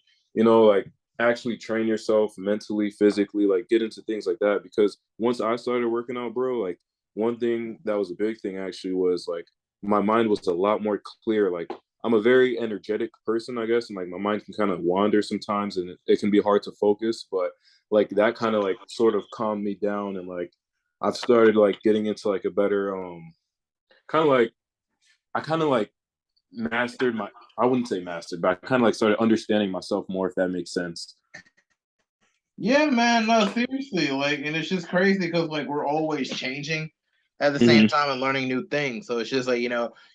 actually train yourself mentally, physically, like get into things like that. Because once I started working out, bro, like one thing that was a big thing actually was like my mind was a lot more clear. Like I'm a very energetic person, I guess, and like my mind can kind of wander sometimes, and it can be hard to focus. But like that kind of like sort of calmed me down, and like I've started like getting into like a better kind of like I kind of like mastered my I wouldn't say mastered, but I kind of like started understanding myself more, if that makes sense. Yeah, man. No, seriously. Like, and it's just crazy because like we're always changing at the same Mm-hmm. time and learning new things. So it's just like you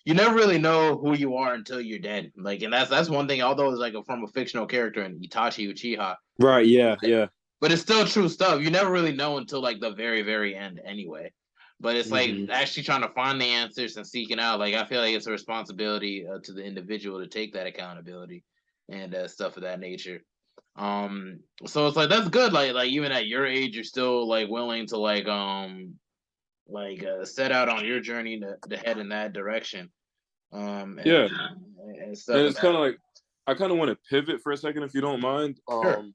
never really know who you are until you're dead. Like, and that's one thing. Although it's like from a fictional character in Itachi Uchiha, Right. Yeah. Yeah. but it's still true stuff. You never really know until like the very, very end, anyway. But it's like Mm-hmm. actually trying to find the answers and seeking out. Like I feel like it's a responsibility to the individual to take that accountability and stuff of that nature. So it's like that's good. Like even at your age, you're still like willing to set out on your journey to head in that direction. Um, and, Yeah, and and stuff of it's that. kind of like I kind of want to pivot for a second, if you don't mind. Sure.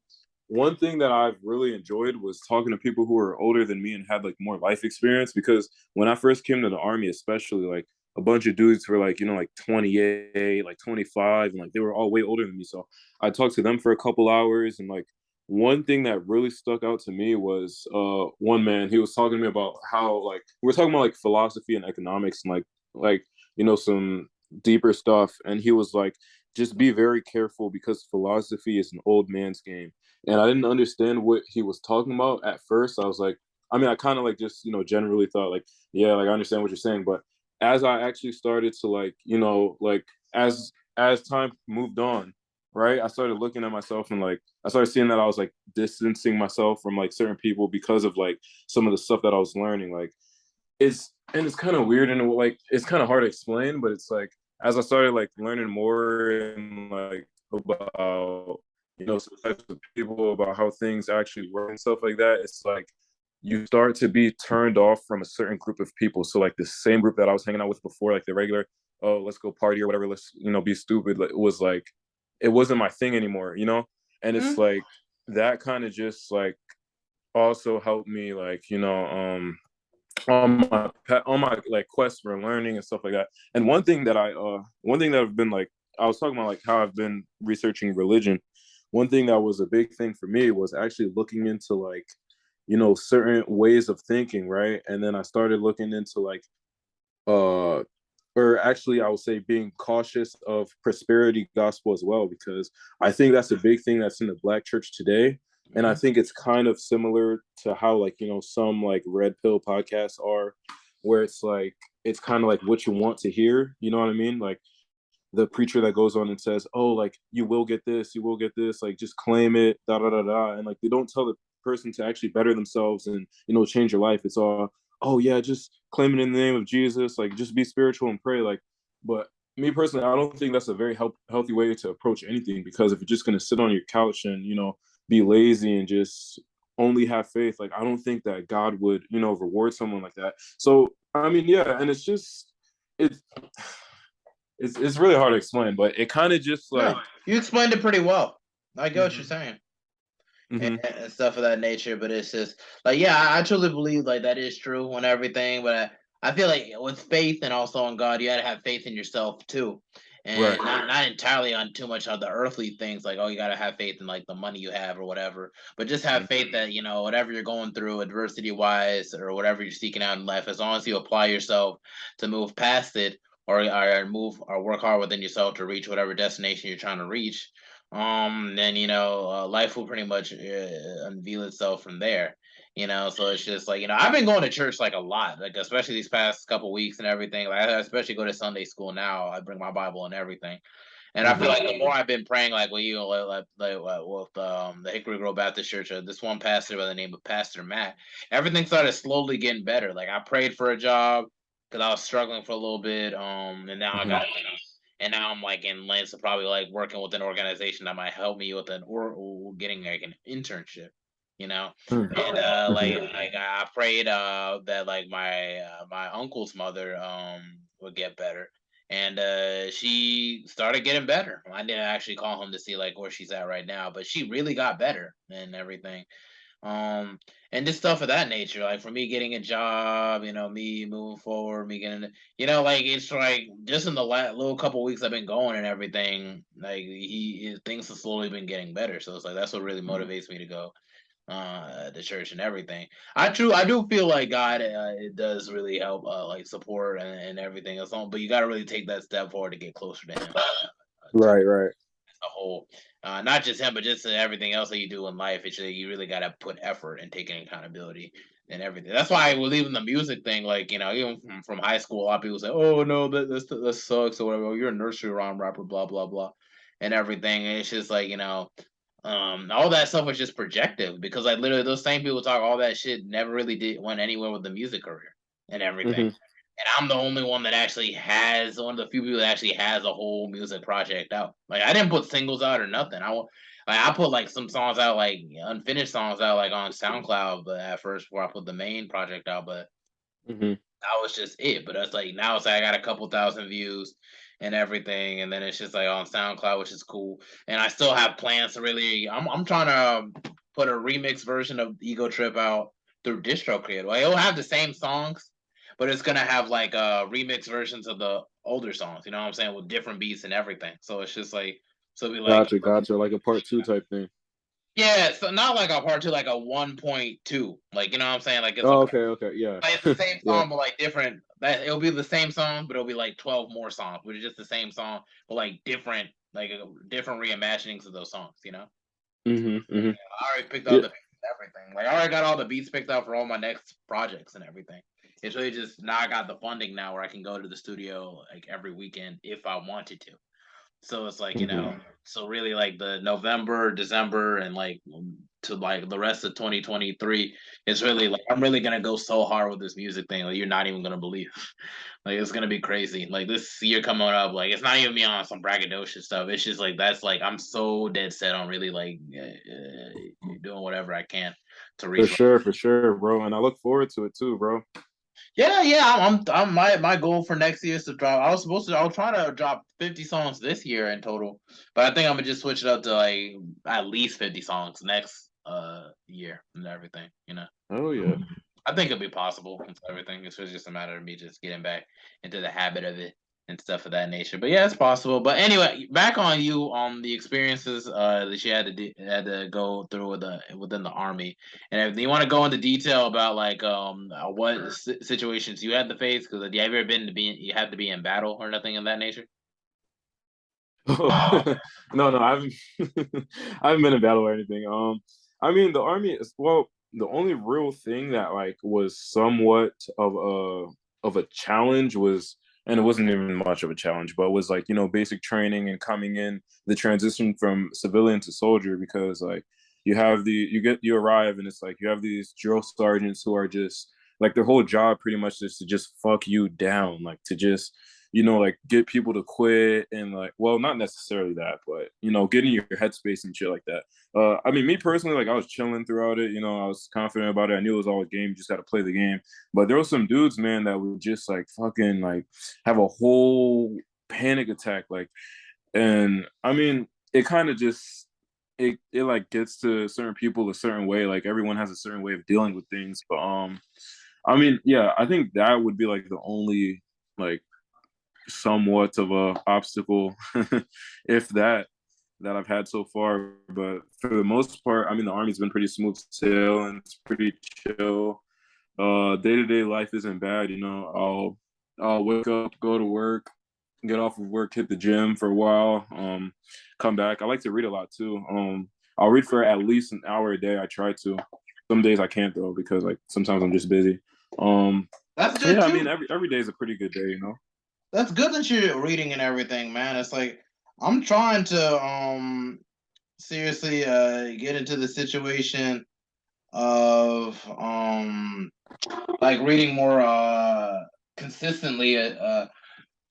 One thing that I've really enjoyed was talking to people who are older than me and had like more life experience. Because when I first came to the army, especially, like a bunch of dudes were like, like 28, like 25, and like they were all way older than me. So I talked to them for a couple hours, and like one thing that really stuck out to me was one man. He was talking to me about how, like, we were talking about like philosophy and economics and like some deeper stuff, and he was like, just be very careful because philosophy is an old man's game. And I didn't understand what he was talking about at first. I was like, I mean, I kind of like just, generally thought like, yeah, like I understand what you're saying. But as I actually started to like, like as time moved on, right, I started looking at myself and like I started seeing that I was like distancing myself from like certain people because of like some of the stuff that I was learning. Like it's kind of weird and like it's kind of hard to explain, but it's like as I started like learning more and like about some types of people, about how things actually work and stuff like that, it's like you start to be turned off from a certain group of people. So like the same group that I was hanging out with before, like the regular, oh, let's go party or whatever, let's be stupid, like, it was like it wasn't my thing anymore. And it's Mm-hmm. like that kind of just like also helped me like on my like quest for learning and stuff like that. And one thing that I've been like I was talking about like how I've been researching religion. One thing that was a big thing for me was actually looking into like certain ways of thinking, right? And then I started looking into like uh or actually I would say being cautious of prosperity gospel as well, because I think that's a big thing that's in the black church today. And I Mm-hmm. think it's kind of similar to how like some like red pill podcasts are, where it's like it's kind of like what you want to hear, you know what I mean? Like the preacher that goes on and says, oh, like you will get this, you will get this, like just claim it, da da da da. And like they don't tell the person to actually better themselves and change your life. It's all, oh yeah, just claim it in the name of Jesus, like just be spiritual and pray. Like, but me personally, I don't think that's a very healthy way to approach anything, because if you're just gonna sit on your couch and be lazy and just only have faith, like I don't think that God would reward someone like that. So I mean, yeah, and it's it's really hard to explain, but it kind of just like No, you explained it pretty well. I get what you're mm-hmm, saying. and, mm-hmm, and stuff of that nature. But it's just like, yeah, I truly believe like that is true and everything. But I feel like with faith and also on God, you got to have faith in yourself too, and right, not entirely on too much of the earthly things. Like, oh, you got to have faith in like the money you have or whatever. But just have faith that whatever you're going through, adversity wise, or whatever you're seeking out in life, as long as you apply yourself to move past it. Or move or work hard within yourself to reach whatever destination you're trying to reach, then life will pretty much unveil itself from there. So it's just like, I've been going to church like a lot, like especially these past couple weeks and everything. Like I especially go to Sunday school now. I bring my Bible and everything. And I feel mm-hmm, like the more I've been praying, like with the Hickory Grove Baptist Church, this one pastor by the name of Pastor Matt, everything started slowly getting better. Like I prayed for a job because I was struggling for a little bit, and now I got, mm-hmm. and now I'm like in lanes of probably like working with an organization that might help me with or getting like an internship. You know, and like I prayed that like my uncle's mother would get better, and she started getting better. I didn't actually call home to see like where she's at right now, but she really got better and everything. Um, and just stuff of that nature. Like for me getting a job, me moving forward, me getting, like it's like just in the last little couple weeks I've been going and everything. Like things have slowly been getting better. So it's like that's what really motivates me to go the church and everything. I do feel like God it does really help like support and everything else on, but you got to really take that step forward to get closer to him to Right, right, a whole, not just him but just everything else that you do in life. It's you really got to put effort and taking accountability and everything. That's why with even the music thing, like even from high school, a lot of people say, oh no, that sucks or whatever. Oh, you're a nursery rhyme rapper, blah blah blah and everything. And it's just like All that stuff was just projective because like literally those same people talk all that shit never really went anywhere with the music career and everything. Mm-hmm. And I'm the only one that actually has one of the few people that actually has a whole music project out. Like I didn't put singles out or nothing. I put like some songs out, like unfinished songs out, like on SoundCloud, but at first before I put the main project out, but Mm-hmm. that was just it. But it's like now it's like I got a couple thousand views and everything, and then it's just like on SoundCloud, which is cool. And I still have plans to really. I'm trying to put a remix version of Ego Trip out through DistroKid. Like it'll have the same songs, but it's gonna have like remix versions of the older songs. You know what I'm saying, with different beats and everything. So it's just like so it'll be like Gotcha. Like a part two type thing. yeah, so not like a part two, like a 1.2. Like you know what I'm saying, like it's a Oh, okay, yeah, like it's the same yeah. song, but like different. That it'll be the same song, but it'll be like 12 more songs, which is just the same song, but like different reimaginings of those songs. You know, Mm-hmm. I already picked out Yeah. the everything. Like I already got all the beats picked out for all my next projects and everything. It's really just now I got the funding now where I can go to the studio like every weekend if I wanted to. So it's like, Mm-hmm. so really like the November, December, and like to like the rest of 2023, it's really like I'm really gonna go so hard with this music thing, like you're not even gonna believe. Like it's gonna be crazy. Like this year coming up, like it's not even me on some braggadocious stuff. It's just like that's like I'm so dead set on really like doing whatever I can to reach. For sure, bro. And I look forward to it too, bro. Yeah. I'm my goal for next year is to drop. I was trying to drop 50 songs this year in total, but I think I'm gonna just switch it up to like at least 50 songs next year and everything. Oh yeah. I think it'll be possible and everything. It's just a matter of me just getting back into the habit of it and stuff of that nature. But yeah, it's possible. But anyway, back on you on the experiences that you had to go through within the army and everything. You want to go into detail about like what situations you had to face? Because have you ever been to be you had to be in battle or nothing of that nature? No, I haven't. I haven't been in battle or anything. I mean, the army is well. The only real thing that like was somewhat of a challenge was, and it wasn't even much of a challenge, but it was like basic training and coming in the transition from civilian to soldier because like you arrive and it's like you have these drill sergeants who are just like their whole job pretty much is to just fuck you down, like to just like get people to quit and like, well, not necessarily that, but get in your headspace and shit like that. I mean, me personally, like I was chilling throughout it. I was confident about it. I knew it was all a game. You just got to play the game. But there were some dudes, man, that would just like fucking like have a whole panic attack, like, and I mean, it kind of just it like gets to certain people a certain way. Like everyone has a certain way of dealing with things. But I mean, yeah, I think that would be like the only like somewhat of a obstacle, if that I've had so far. But for the most part, I mean, the army's been pretty smooth sail and it's pretty chill. Day-to-day life isn't bad. I'll wake up, go to work, get off of work, hit the gym for a while, come back. I like to read a lot too. I'll read for at least an hour a day. I try to. Some days I can't though because like sometimes I'm just busy. That's So good yeah, I mean too. every day is a pretty good day. That's good that you're reading and everything, man. It's like I'm trying to seriously get into the situation of like reading more consistently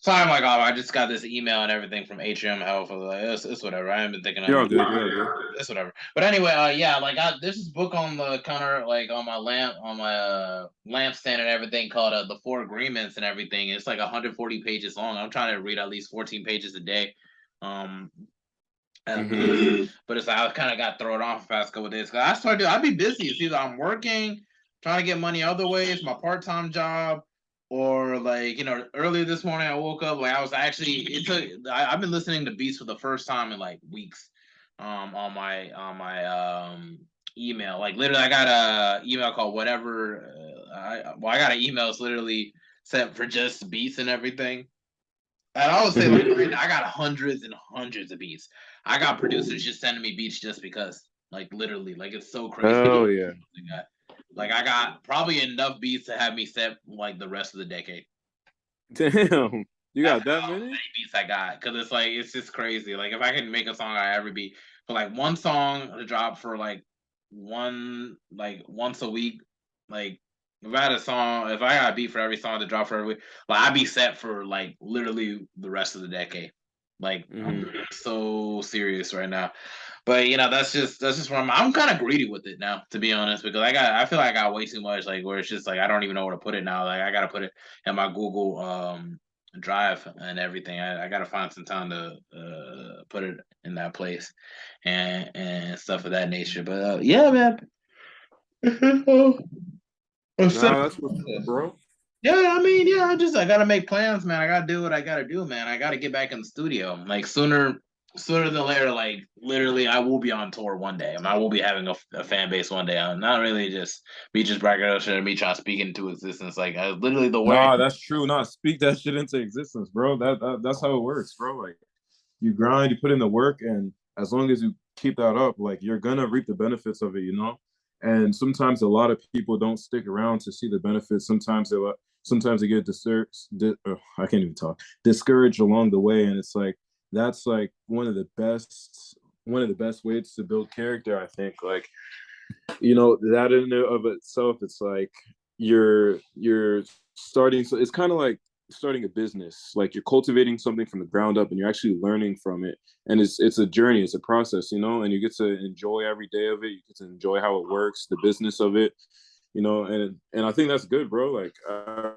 sorry my god, I just got this email and everything from Atrium Health. I was like, it's whatever. I haven't been thinking of You're all good. You're all good. it's whatever. But anyway, yeah, like there's this book on the counter, like on my lampstand and everything called The Four Agreements and everything. It's like 140 pages long. I'm trying to read at least 14 pages a day. Um at Mm-hmm. least. But it's like I kind of got thrown off the past couple of days because I'd be busy. It's either I'm working, trying to get money other ways, my part time job, or like earlier this morning I woke up like I was actually I've been listening to beats for the first time in like weeks, on my email. Like literally, I got a email called whatever. I got an email. It's literally set for just beats and everything. And I would say like right now, I got hundreds and hundreds of beats. I got producers just sending me beats just because, like literally, like it's so crazy. Hell yeah. Like I got probably enough beats to have me set like the rest of the decade. Damn. You That's got that how many? many beats I got because it's like it's just crazy. Like if I can make a song out of every beat, for like one song to drop for like once a week. Like if I had a song, if I got a beat for every song to drop for every week, like I'd be set for like literally the rest of the decade. Like I'm so serious right now. But that's just where I'm kind of greedy with it now, to be honest, because I feel like I got way too much, like where it's just like I don't even know where to put it now. Like I gotta put it in my Google Drive and everything. I gotta find some time to put it in that place and stuff of that nature. But yeah, man. I'm set Nah, up that's what's for up, this. bro. Yeah, I mean, yeah, I gotta make plans, man. I gotta do what I gotta do, man. I gotta get back in the studio. Like sooner than later, like literally I will be on tour one day. I will be having a fan base one day. I'm not really just me just bragging out shit and me trying to speak into existence. Like literally the way. Nah, that's true. Nah, speak that shit into existence, bro. That's how it works, bro. Like you grind, you put in the work, and as long as you keep that up, like you're gonna reap the benefits of it, you know. And sometimes a lot of people don't stick around to see the benefits. Sometimes they get I can't even talk discouraged along the way, and it's like that's like one of the best ways to build character. I think like that in and of itself, it's like you're starting. So it's kind of like starting a business. Like you're cultivating something from the ground up, and you're actually learning from it. And it's a journey, it's a process, and you get to enjoy every day of it. You get to enjoy how it works, the business of it. And I think that's good, bro. Like I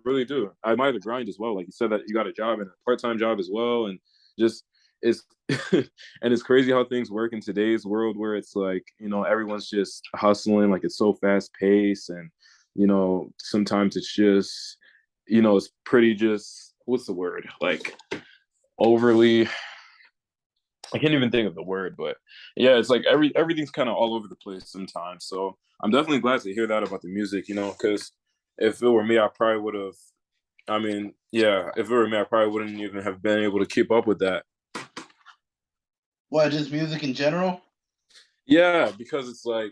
really do. I admire the grind as well. Like you said that you got a job and a part-time job as well, and just it's and it's crazy how things work in today's world where it's like everyone's just hustling, like it's so fast paced, and sometimes it's just it's pretty just what's the word, like overly, I can't even think of the word, but yeah, it's like everything's kind of all over the place sometimes. So I'm definitely glad to hear that about the music, because if it were me, I probably would have. I mean, yeah, if it were me, I probably wouldn't even have been able to keep up with that. What, just music in general? Yeah, because it's like,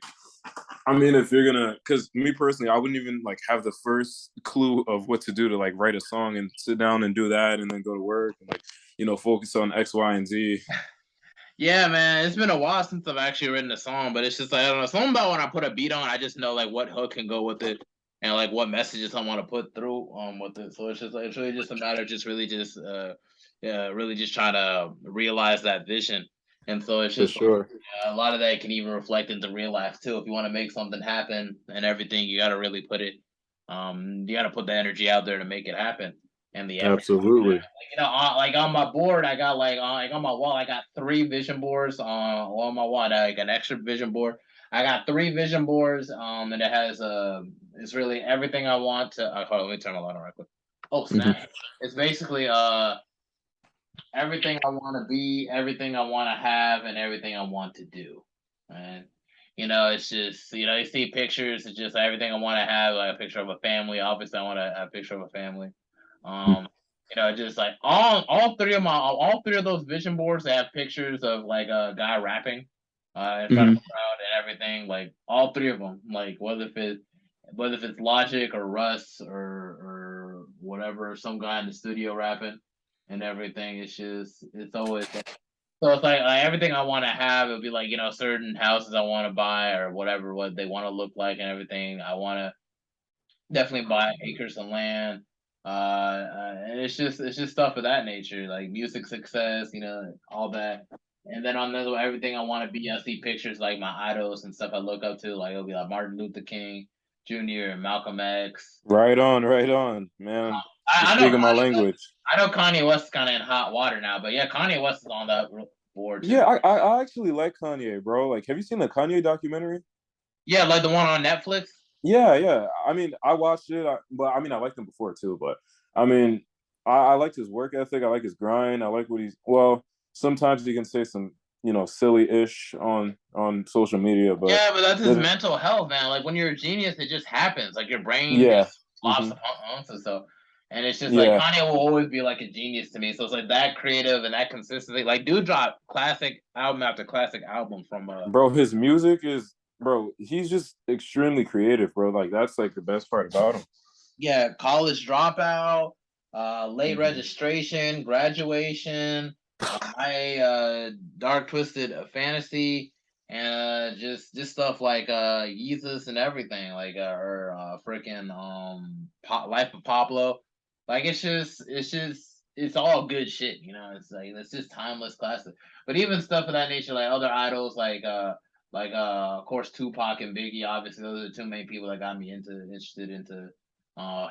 I mean, if you're gonna, because me personally, I wouldn't even like have the first clue of what to do to like write a song and sit down and do that and then go to work and like, focus on X, Y, and Z. Yeah, man, it's been a while since I've actually written a song, but it's just like I don't know, something about when I put a beat on, I just know like what hook can go with it and like what messages I want to put through with it. So it's just like it's really just a matter of just really just yeah, really just trying to realize that vision. And so it's For just like sure. a lot of that can even reflect into real life too. If you want to make something happen and everything, you got to really put it. You got to put the energy out there to make it happen and the effort. Absolutely. Like on my board, I got like on my wall, I got three vision boards on my wall. Like an extra vision board. I got three vision boards. And it has it's really everything I want to. Hold on, let me turn my light on right quick. Oh snap! Mm-hmm. It's basically everything I want to be, everything I want to have, and everything I want to do. And it's just you see pictures. It's just everything I want to have, like a picture of a family. Obviously, I want a picture of a family. Um, just like all three of those vision boards, they have pictures of like a guy rapping in front of Mm-hmm. a crowd and everything. Like all three of them, like whether if it's Logic or Russ or whatever, some guy in the studio rapping and everything. It's always so it's like everything I want to have. It'll be like certain houses I want to buy or whatever what they want to look like and everything. I want to definitely buy acres of land. And it's just stuff of that nature, like music success, all that. And then on the everything I want to be, I see pictures like my idols and stuff I look up to, like it'll be like Martin Luther King Jr. and Malcolm X. Right on, man. You're I know speaking my language. I know Kanye West is kind of in hot water now, but yeah, Kanye West is on that board Yeah, too. I actually like Kanye, bro. Like, have you seen the Kanye documentary? Yeah, like the one on Netflix. Yeah. I mean, I watched it, but I mean, I liked him before too. But I mean, I liked his work ethic. I like his grind. I like what he's. Well, sometimes he can say some, silly ish on social media, but Yeah, but that's his then, mental health, man. Like when you're a genius, it just happens. Like your brain just yeah, flops hmm upon and so. And it's just like yeah, Kanye will always be like a genius to me. So it's like that creative and that consistency. Like dude dropped classic album after classic album from bro. His music is, bro. He's just extremely creative, bro. Like that's like the best part about him. yeah, college dropout, late Hmm registration, graduation. My dark twisted fantasy and just stuff like Yeezus and everything like or freaking Life of Pablo. Like it's all good shit, you know. It's like it's just timeless classic. But even stuff of that nature, like other idols, like of course Tupac and Biggie. Obviously, those are the two main people that got me interested into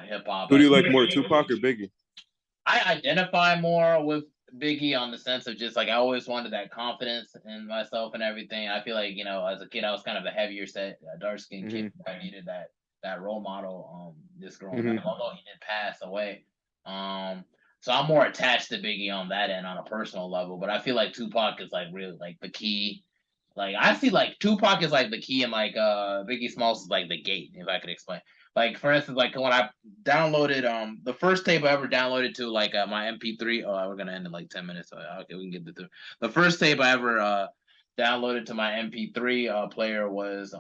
hip hop. Who do you like more, Tupac or Biggie? I identify more with Biggie on the sense of just like I always wanted that confidence in myself and everything. I feel like as a kid I was kind of a heavier set, dark skinned kid. I needed that role model. Just growing up, although he did pass away. So I'm more attached to Biggie on that end on a personal level. But I feel like Tupac is like really like the key. Like I see like Tupac is like the key and like Biggie Smalls is like the gate, if I could explain. Like for instance, like when I downloaded the first tape I ever downloaded to like my MP3. Oh, we're gonna end in like 10 minutes. So, okay, we can get through. The first tape I ever downloaded to my MP3 player was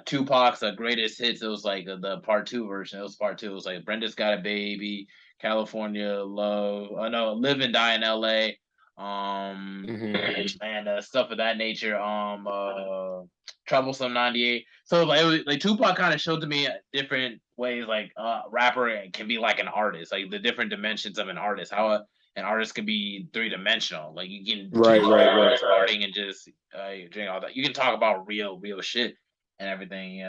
Tupac's greatest hits. It was like the part two version. It was part two. It was like Brenda's Got a Baby, California Love. No, Live and Die in L.A. And stuff of that nature. Troublesome 98. So like Tupac kind of showed to me different ways like rapper can be like an artist, like the different dimensions of an artist. How an artist can be three dimensional. Like you can Right. starting and just doing all that. You can talk about real shit and everything.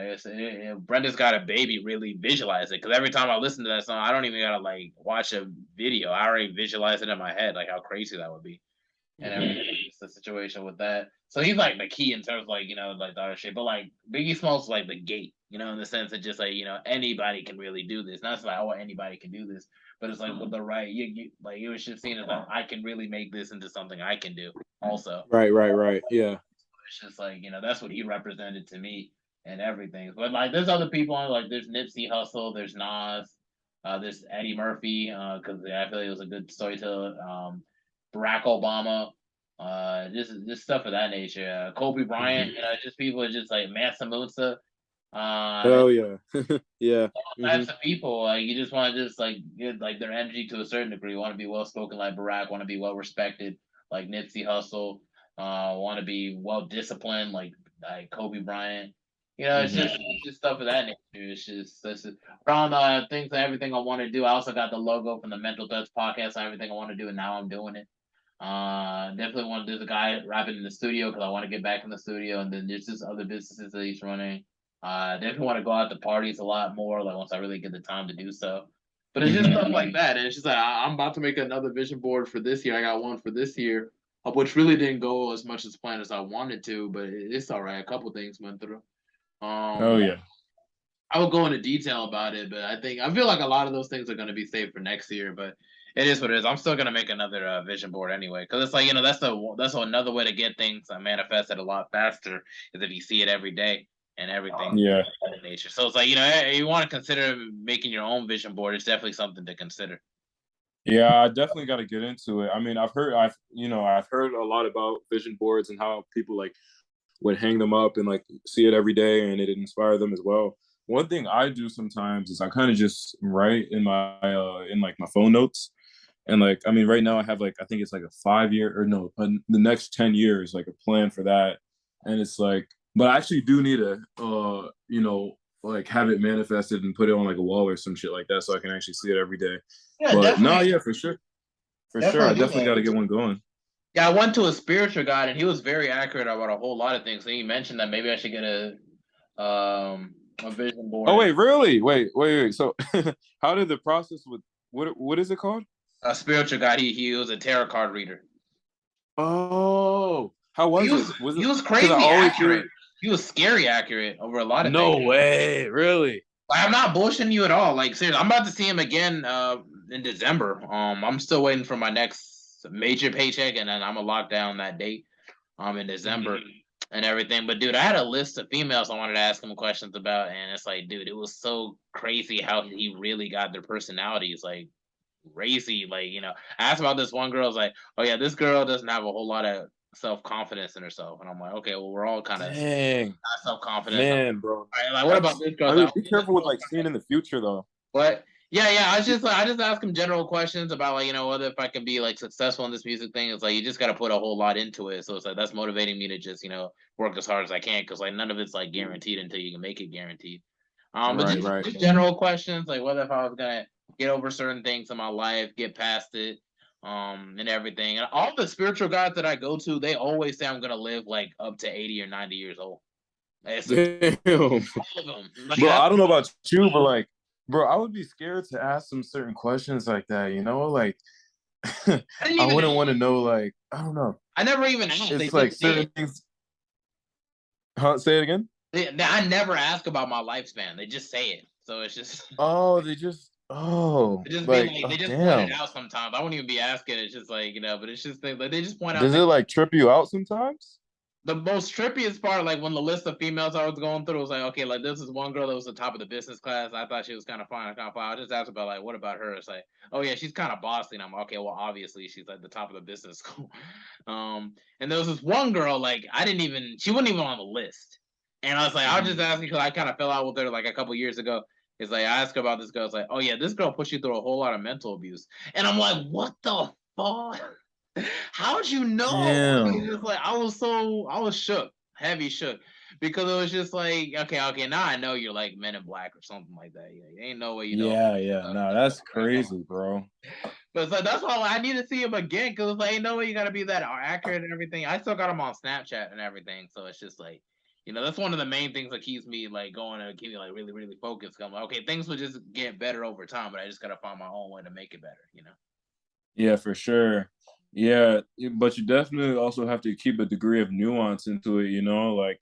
Brenda's Got a Baby really visualize it because every time I listen to that song, I don't even gotta like watch a video. I already visualize it in my head, like how crazy that would be. And everything. It's the situation with that. So he's like the key in terms of like, like the other shit. But like Biggie Smalls is like the gate, in the sense that just like, anybody can really do this. Not like, oh, anybody can do this. But it's like with the right, like it was just seen as like, I can really make this into something I can do also. Right. Yeah. It's just like, that's what he represented to me and everything. But like there's other people on like there's Nipsey Hussle, there's Nas, there's Eddie Murphy, because I feel like it was a good storyteller. Barack Obama, just stuff of that nature. Kobe Bryant, just people just like Mansa Musa. Hell yeah. Yeah. Types of people. Like you just want to just like get like their energy to a certain degree. You want to be well spoken like Barack, want to be well respected like Nipsey Hussle, want to be well disciplined like Kobe Bryant. It's just stuff of that nature. It's just around things and everything I want to do. I also got the logo from the Mental Touch podcast and everything I want to do, and now I'm doing it. Definitely want to do the guy rapping in the studio because I want to get back in the studio, and then there's just other businesses that he's running. Definitely want to go out to parties a lot more, like once I really get the time to do so. But it's just stuff like that, and it's just like I'm about to make another vision board for this year. I got one for this year, which really didn't go as much as planned as I wanted to, but it's all right. A couple things went through. Oh yeah. I will go into detail about it, but I feel like a lot of those things are going to be saved for next year. But it is what it is. I'm still going to make another vision board anyway, because it's like that's another way to get things manifested a lot faster is if you see it every day and everything. Yeah. Of nature. So it's like you want to consider making your own vision board. It's definitely something to consider. Yeah, I definitely got to get into it. I mean, I've heard a lot about vision boards and how people like would hang them up and like see it every day and it inspire them as well. One thing I do sometimes is I kind of just write in my in like my phone notes. And like, I mean, right now I have like, I think it's like a 5 year or no, the next 10 years, like a plan for that. And it's like, but I actually do need to, like have it manifested and put it on like a wall or some shit like that so I can actually see it every day. Yeah, But definitely. no, yeah, for sure. For sure. I definitely got to get one going. Yeah, I went to a spiritual guide and he was very accurate about a whole lot of things. So he mentioned that maybe I should get a vision board. Oh wait, really? Wait. So how did the process with what is it called? A spiritual guide. He was a tarot card reader. Oh, how was it? He was crazy accurate. He was scary accurate over a lot of things. No way, really? Like, I'm not bullshitting you at all. Like seriously, I'm about to see him again in December. I'm still waiting for my next major paycheck, and then I'm gonna lock down that date in December and everything. But dude, I had a list of females I wanted to ask him questions about, and it's like, dude, it was so crazy how he really got their personalities like crazy. Like, I asked about this one girl. I was like, oh yeah, this girl doesn't have a whole lot of self-confidence in herself. And I'm like, okay, well, we're all kind of self-confident. Man, bro. Right, like, what about this girl? I mean, be careful with like seeing in the future though. What? Yeah. I just ask him general questions about like, whether if I can be like successful in this music thing. It's like you just got to put a whole lot into it. So it's like that's motivating me to just work as hard as I can because like none of it's like guaranteed until you can make it guaranteed. But Right, right. just general questions like whether if I was gonna get over certain things in my life, get past it, and everything. And all the spiritual guides that I go to, they always say I'm gonna live like up to 80 or 90 years old. It's Damn. all of them. Like Bro, that's I don't know about you, but like, bro, I would be scared to ask some certain questions like that, you know? Like I didn't I even wouldn't want to know, like, I don't know. I never even asked. They It's like just did. certain things. Huh? Say it again. I never ask about my lifespan. They just say it. So it's just Oh, they just it just be like, like they oh just point it damn. out sometimes. I won't even be asking. It's just like but it's just things like they just point out Does it things. like trip you out sometimes? The most trippiest part, like when the list of females I was going through was like, okay, like this is one girl that was the top of the business class. I thought she was kind of fine, I just asked about like, what about her? It's like, oh yeah, she's kind of bossy. And I'm okay. Well, obviously she's like the top of the business school. And there was this one girl, like she wasn't even on the list. And I was like, I was just asking because I kind of fell out with her like a couple years ago. It's like I asked her about this girl. It's like, oh yeah, this girl pushed you through a whole lot of mental abuse. And I'm like, what the fuck? How'd you know? Damn. It's like I was shook, heavy shook, because it was just like, okay, now I know you're like Men in Black or something like that. Yeah, ain't no way you know. Yeah, yeah. No, that's crazy, bro. But so that's why I need to see him again because it's like, ain't no way you gotta be that accurate and everything. I still got him on Snapchat and everything, so it's just like, that's one of the main things that keeps me like going and keep me like really, really focused. I'm like, okay, things will just get better over time, but I just gotta find my own way to make it better. Yeah, for sure. Yeah, but you definitely also have to keep a degree of nuance into it, you know, like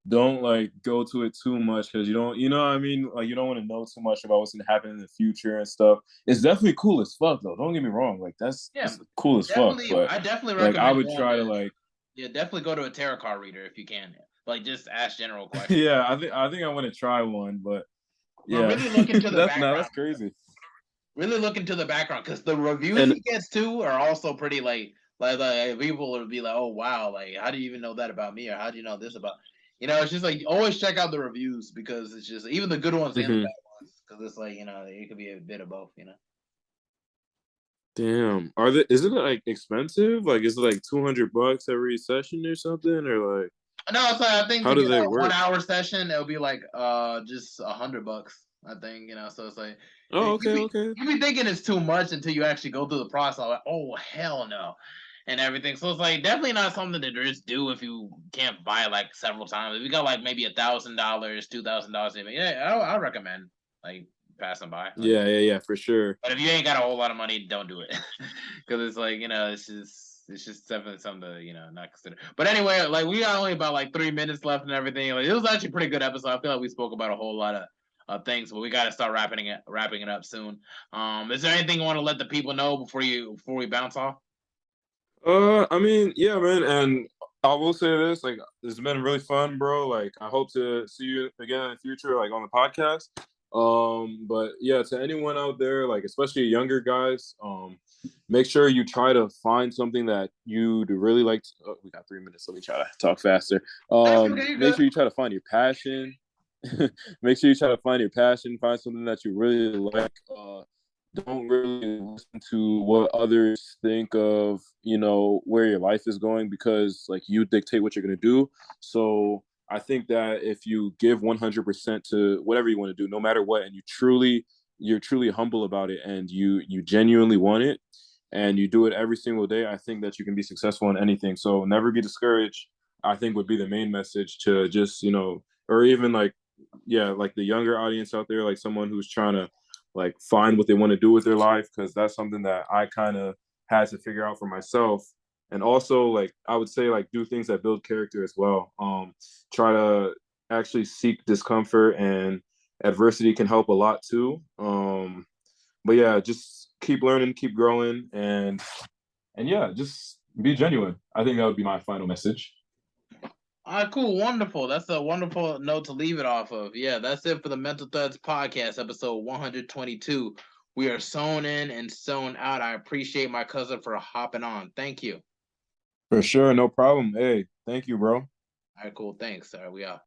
don't like go to it too much because you don't, you know what I mean? Like you don't want to know too much about what's gonna happen in the future and stuff. It's definitely cool as fuck though. Don't get me wrong. Like Yeah, that's cool as fuck. definitely. But I definitely like I recommend would going try to to. like Yeah, definitely go to a tarot card reader if you can. Like, just ask general questions. yeah, I think I want to try one, but But yeah. really look into the That's background. crazy. Really look into the background because the reviews And he gets too are also pretty like people will be like, oh wow, like how do you even know that about me or how do you know this about? It's just like always check out the reviews because it's just even the good ones and the mhm. bad ones because it's like it could be a bit of both. Damn. Is it like expensive? Like is it like $200 every session or something? Or like No, so I think how to do get they a one work? hour session, it'll be like just $100. I think so it's like Oh, you okay, be okay. you be thinking it's too much until you actually go through the process. Like, oh hell no, and everything. So it's like definitely not something to just do if you can't buy it like several times. If you got like maybe $1,000, $2,000, yeah, I recommend like passing by. Like, Yeah, yeah, yeah, for sure. but if you ain't got a whole lot of money, don't do it because it's like it's just definitely something to not consider. But anyway, like we got only about like 3 minutes left and everything. Like it was actually a pretty good episode. I feel like we spoke about a whole lot of things, but we got to start wrapping it up soon. Is there anything you want to let the people know before we bounce off? I mean, yeah, man, and I will say this, like, it's been really fun, bro. Like, I hope to see you again in the future, like on the podcast. But yeah, to anyone out there, like especially younger guys, make sure you try to find something that you'd really like. Oh, we got 3 minutes. Let me try to talk faster. That's okay. You Make good? sure you try to find your passion. Make sure you try to find your passion. Find something that you really like. Don't really listen to what others think of, where your life is going because like you dictate what you're going to do. So I think that if you give 100% to whatever you want to do, no matter what, and you're truly humble about it and you genuinely want it and you do it every single day, I think that you can be successful in anything. So never be discouraged, I think would be the main message to just, or even like, yeah, like the younger audience out there, like someone who's trying to like find what they want to do with their life, because that's something that I kind of had to figure out for myself. And also, like I would say, like do things that build character as well. Try to actually seek discomfort, and adversity can help a lot too. But yeah, just keep learning, keep growing, and yeah, just be genuine. I think that would be my final message. All right, cool, wonderful. That's a wonderful note to leave it off of. Yeah, that's it for the Mental Threads podcast, episode 122. We are sewn in and sewn out. I appreciate my cousin for hopping on. Thank you. For sure, no problem. Hey, thank you, bro. All right, cool. Thanks. All right, we out.